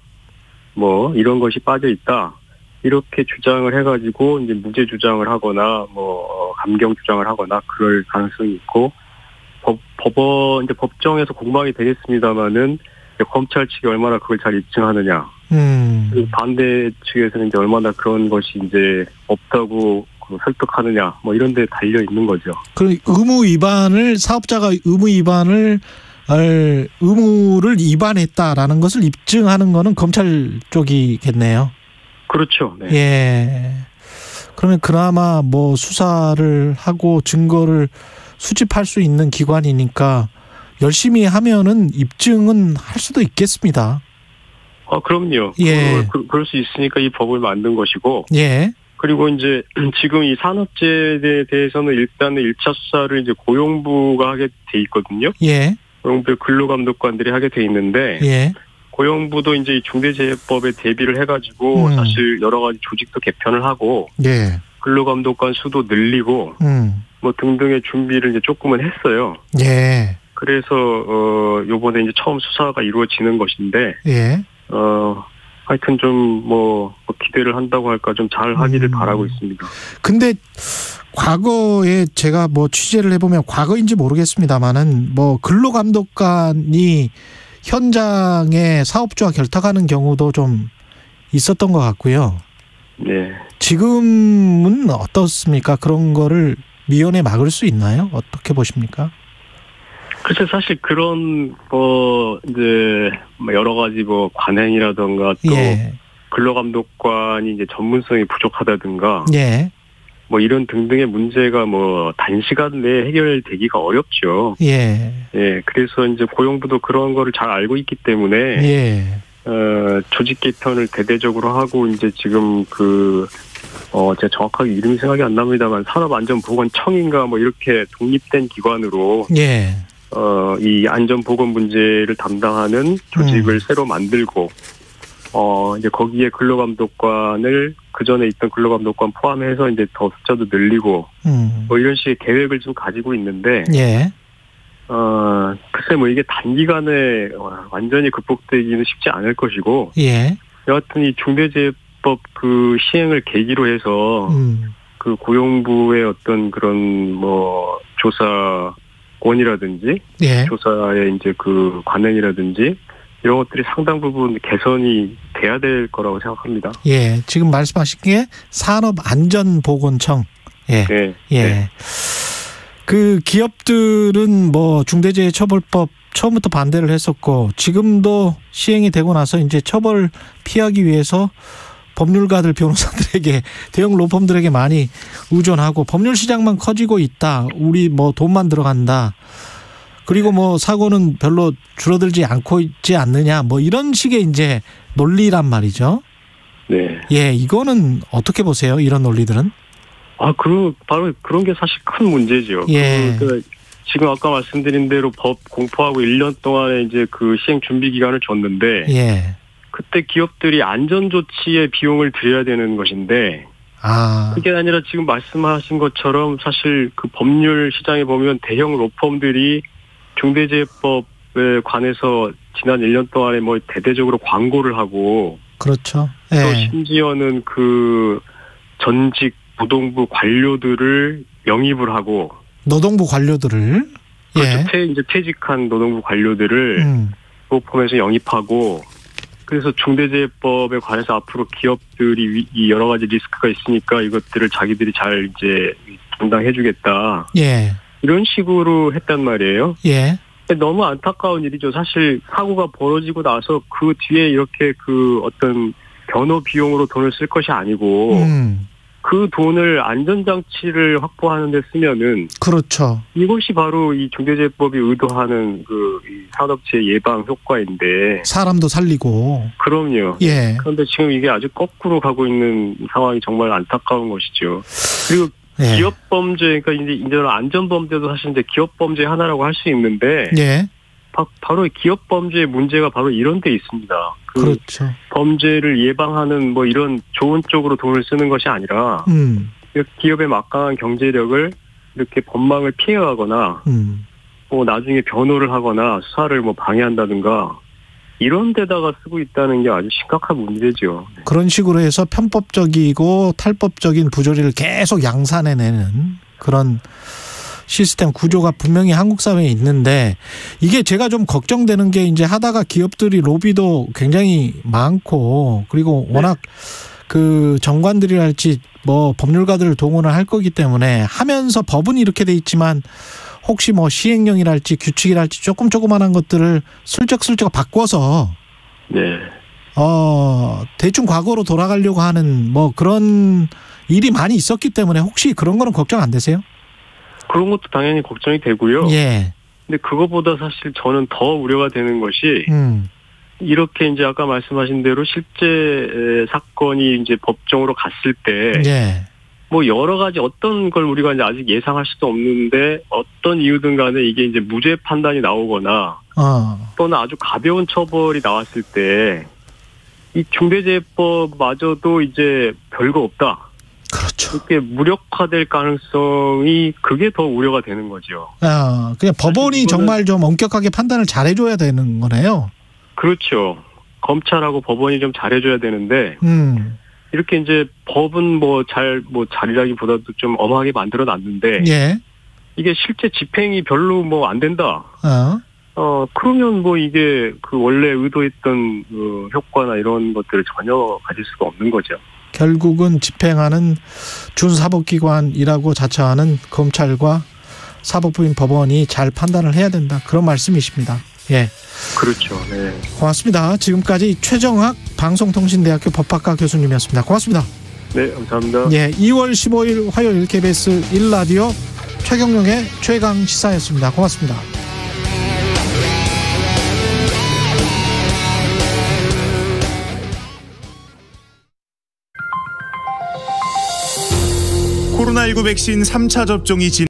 이런 것이 빠져 있다. 이렇게 주장을 해가지고 이제 무죄 주장을 하거나 감경 주장을 하거나 그럴 가능성이 있고, 이제 법정에서 공방이 되겠습니다만은 검찰 측이 얼마나 그걸 잘 입증하느냐, 그리고 반대 측에서는 이제 얼마나 그런 것이 이제 없다고 설득하느냐, 이런 데 달려 있는 거죠. 사업자가 의무를 위반했다라는 것을 입증하는 거는 검찰 쪽이겠네요. 그렇죠. 네. 예. 그러면 그나마 수사를 하고 증거를 수집할 수 있는 기관이니까 열심히 하면은 입증은 할 수도 있겠습니다. 그럼요. 예. 그럴 수 있으니까 이 법을 만든 것이고. 예. 그리고 이제 지금 이 산업재해에 대해서는 일단은 1차 수사를 이제 고용부가 하게 돼 있거든요. 예. 고용부 근로감독관들이 하게 돼 있는데. 예. 고용부도 이제 중대재해법에 대비를 해가지고 사실 여러 가지 조직도 개편을 하고, 예. 근로감독관 수도 늘리고, 등등의 준비를 이제 조금은 했어요. 예. 그래서 요번에 이제 처음 수사가 이루어지는 것인데, 예. 하여튼 좀 기대를 한다고 할까 좀 잘 하기를 바라고 있습니다. 근데 과거에 제가 취재를 해보면 과거인지 모르겠습니다만은 근로감독관이 현장에 사업주와 결탁하는 경우도 좀 있었던 것 같고요. 네. 지금은 어떻습니까? 그런 거를 미연에 막을 수 있나요? 어떻게 보십니까? 글쎄, 사실 그런 이제 여러 가지 관행이라든가 또 예. 근로감독관이 이제 전문성이 부족하다든가. 예. 이런 등등의 문제가 단시간 내에 해결되기가 어렵죠. 예. 예. 그래서 이제 고용부도 그런 거를 잘 알고 있기 때문에. 예. 조직 개편을 대대적으로 하고 이제 지금 제가 정확하게 이름이 생각이 안 납니다만 산업안전보건청인가 이렇게 독립된 기관으로. 예. 이 안전보건 문제를 담당하는 조직을 새로 만들고. 이제 거기에 근로감독관을 그전에 있던 근로감독관 포함해서 이제 더 숫자도 늘리고 이런 식의 계획을 좀 가지고 있는데 예. 글쎄 이게 단기간에 완전히 극복되기는 쉽지 않을 것이고 예. 여하튼 이 중대재해법 시행을 계기로 해서 고용부의 어떤 그런 조사권이라든지 예. 조사의 이제 관행이라든지 이런 것들이 상당 부분 개선이 돼야 될 거라고 생각합니다. 예, 지금 말씀하신 게 산업안전보건청. 예, 네. 예. 네. 기업들은 중대재해처벌법 처음부터 반대를 했었고 지금도 시행이 되고 나서 이제 처벌 피하기 위해서 법률가들, 변호사들에게 대형 로펌들에게 많이 의존하고 법률 시장만 커지고 있다. 우리 돈만 들어간다. 그리고 뭐 사고는 별로 줄어들지 않고 있지 않느냐 뭐 이런 식의 이제 논리란 말이죠. 네. 예, 이거는 어떻게 보세요? 이런 논리들은? 바로 그런 게 사실 큰 문제죠. 예. 지금 아까 말씀드린 대로 법 공포하고 1년 동안에 이제 그 시행 준비 기간을 줬는데, 예. 그때 기업들이 안전 조치에 비용을 들여야 되는 것인데, 그게 아니라 지금 말씀하신 것처럼 사실 그 법률 시장에 보면 대형 로펌들이 중대재해법에 관해서 지난 1년 동안에 뭐 대대적으로 광고를 하고, 그렇죠. 또 심지어는 그 전직 노동부 관료들을 영입을 하고, 노동부 관료들을 그렇죠. 이제 퇴직한 노동부 관료들을 로펌에서 영입하고, 그래서 중대재해법에 관해서 앞으로 기업들이 이 여러 가지 리스크가 있으니까 이것들을 자기들이 잘 이제 담당해주겠다. 예. 이런 식으로 했단 말이에요. 예. 너무 안타까운 일이죠. 사실 사고가 벌어지고 나서 그 뒤에 이렇게 그 어떤 변호 비용으로 돈을 쓸 것이 아니고 그 돈을 안전장치를 확보하는 데 쓰면은 그렇죠. 이것이 바로 이 중대재해법이 의도하는 그 산업재해 예방 효과인데 사람도 살리고 그럼요. 예. 그런데 지금 이게 아주 거꾸로 가고 있는 상황이 정말 안타까운 것이죠. 그리고 예. 기업 범죄, 그러니까 이제 안전 범죄도 사실 이제 기업 범죄 하나라고 할 수 있는데, 예. 바로 기업 범죄의 문제가 바로 이런 데 있습니다. 그렇죠. 범죄를 예방하는 뭐 이런 좋은 쪽으로 돈을 쓰는 것이 아니라, 기업의 막강한 경제력을 이렇게 법망을 피해가거나, 뭐 나중에 변호를 하거나 수사를 뭐 방해한다든가. 이런 데다가 쓰고 있다는 게 아주 심각한 문제죠. 그런 식으로 해서 편법적이고 탈법적인 부조리를 계속 양산해내는 그런 시스템 구조가 분명히 한국 사회에 있는데, 이게 제가 좀 걱정되는 게 이제 하다가 기업들이 로비도 굉장히 많고, 그리고 워낙 그 정관들이랄지 뭐 법률가들을 동원을 할 거기 때문에 하면서 법은 이렇게 돼 있지만 혹시 뭐 시행령이랄지 규칙이랄지 조그만한 것들을 슬쩍슬쩍 바꿔서 대충 과거로 돌아가려고 하는 뭐 그런 일이 많이 있었기 때문에 혹시 그런 거는 걱정 안 되세요? 그런 것도 당연히 걱정이 되고요. 예. 근데 그거보다 사실 저는 더 우려가 되는 것이 이렇게 이제 아까 말씀하신 대로 실제 사건이 이제 법정으로 갔을 때 뭐 여러 가지 어떤 걸 우리가 이제 아직 예상할 수도 없는데 어떤 이유든 간에 이게 이제 무죄 판단이 나오거나 또는 아주 가벼운 처벌이 나왔을 때 이 중대재해법마저도 이제 별거 없다. 그렇죠. 이렇게 무력화될 가능성이 그게 더 우려가 되는 거죠. 그냥 법원이 정말 좀 엄격하게 판단을 잘해줘야 되는 거네요. 그렇죠. 검찰하고 법원이 좀 잘해줘야 되는데 이렇게 이제 법은 잘이라기보다도 좀 엄하게 만들어 놨는데 이게 실제 집행이 별로 뭐 안 된다. 그러면 뭐 이게 그 원래 의도했던 그 효과나 이런 것들을 전혀 가질 수가 없는 거죠. 결국은 집행하는 준사법기관이라고 자처하는 검찰과 사법부인 법원이 잘 판단을 해야 된다. 그런 말씀이십니다. 예. 그렇죠. 네. 고맙습니다. 지금까지 최정학 방송통신대학교 법학과 교수님이었습니다. 고맙습니다. 네, 감사합니다. 예, 2월 15일 화요일 KBS 1라디오 최경영의 최강시사였습니다. 고맙습니다. 코로나19 백신 3차 접종이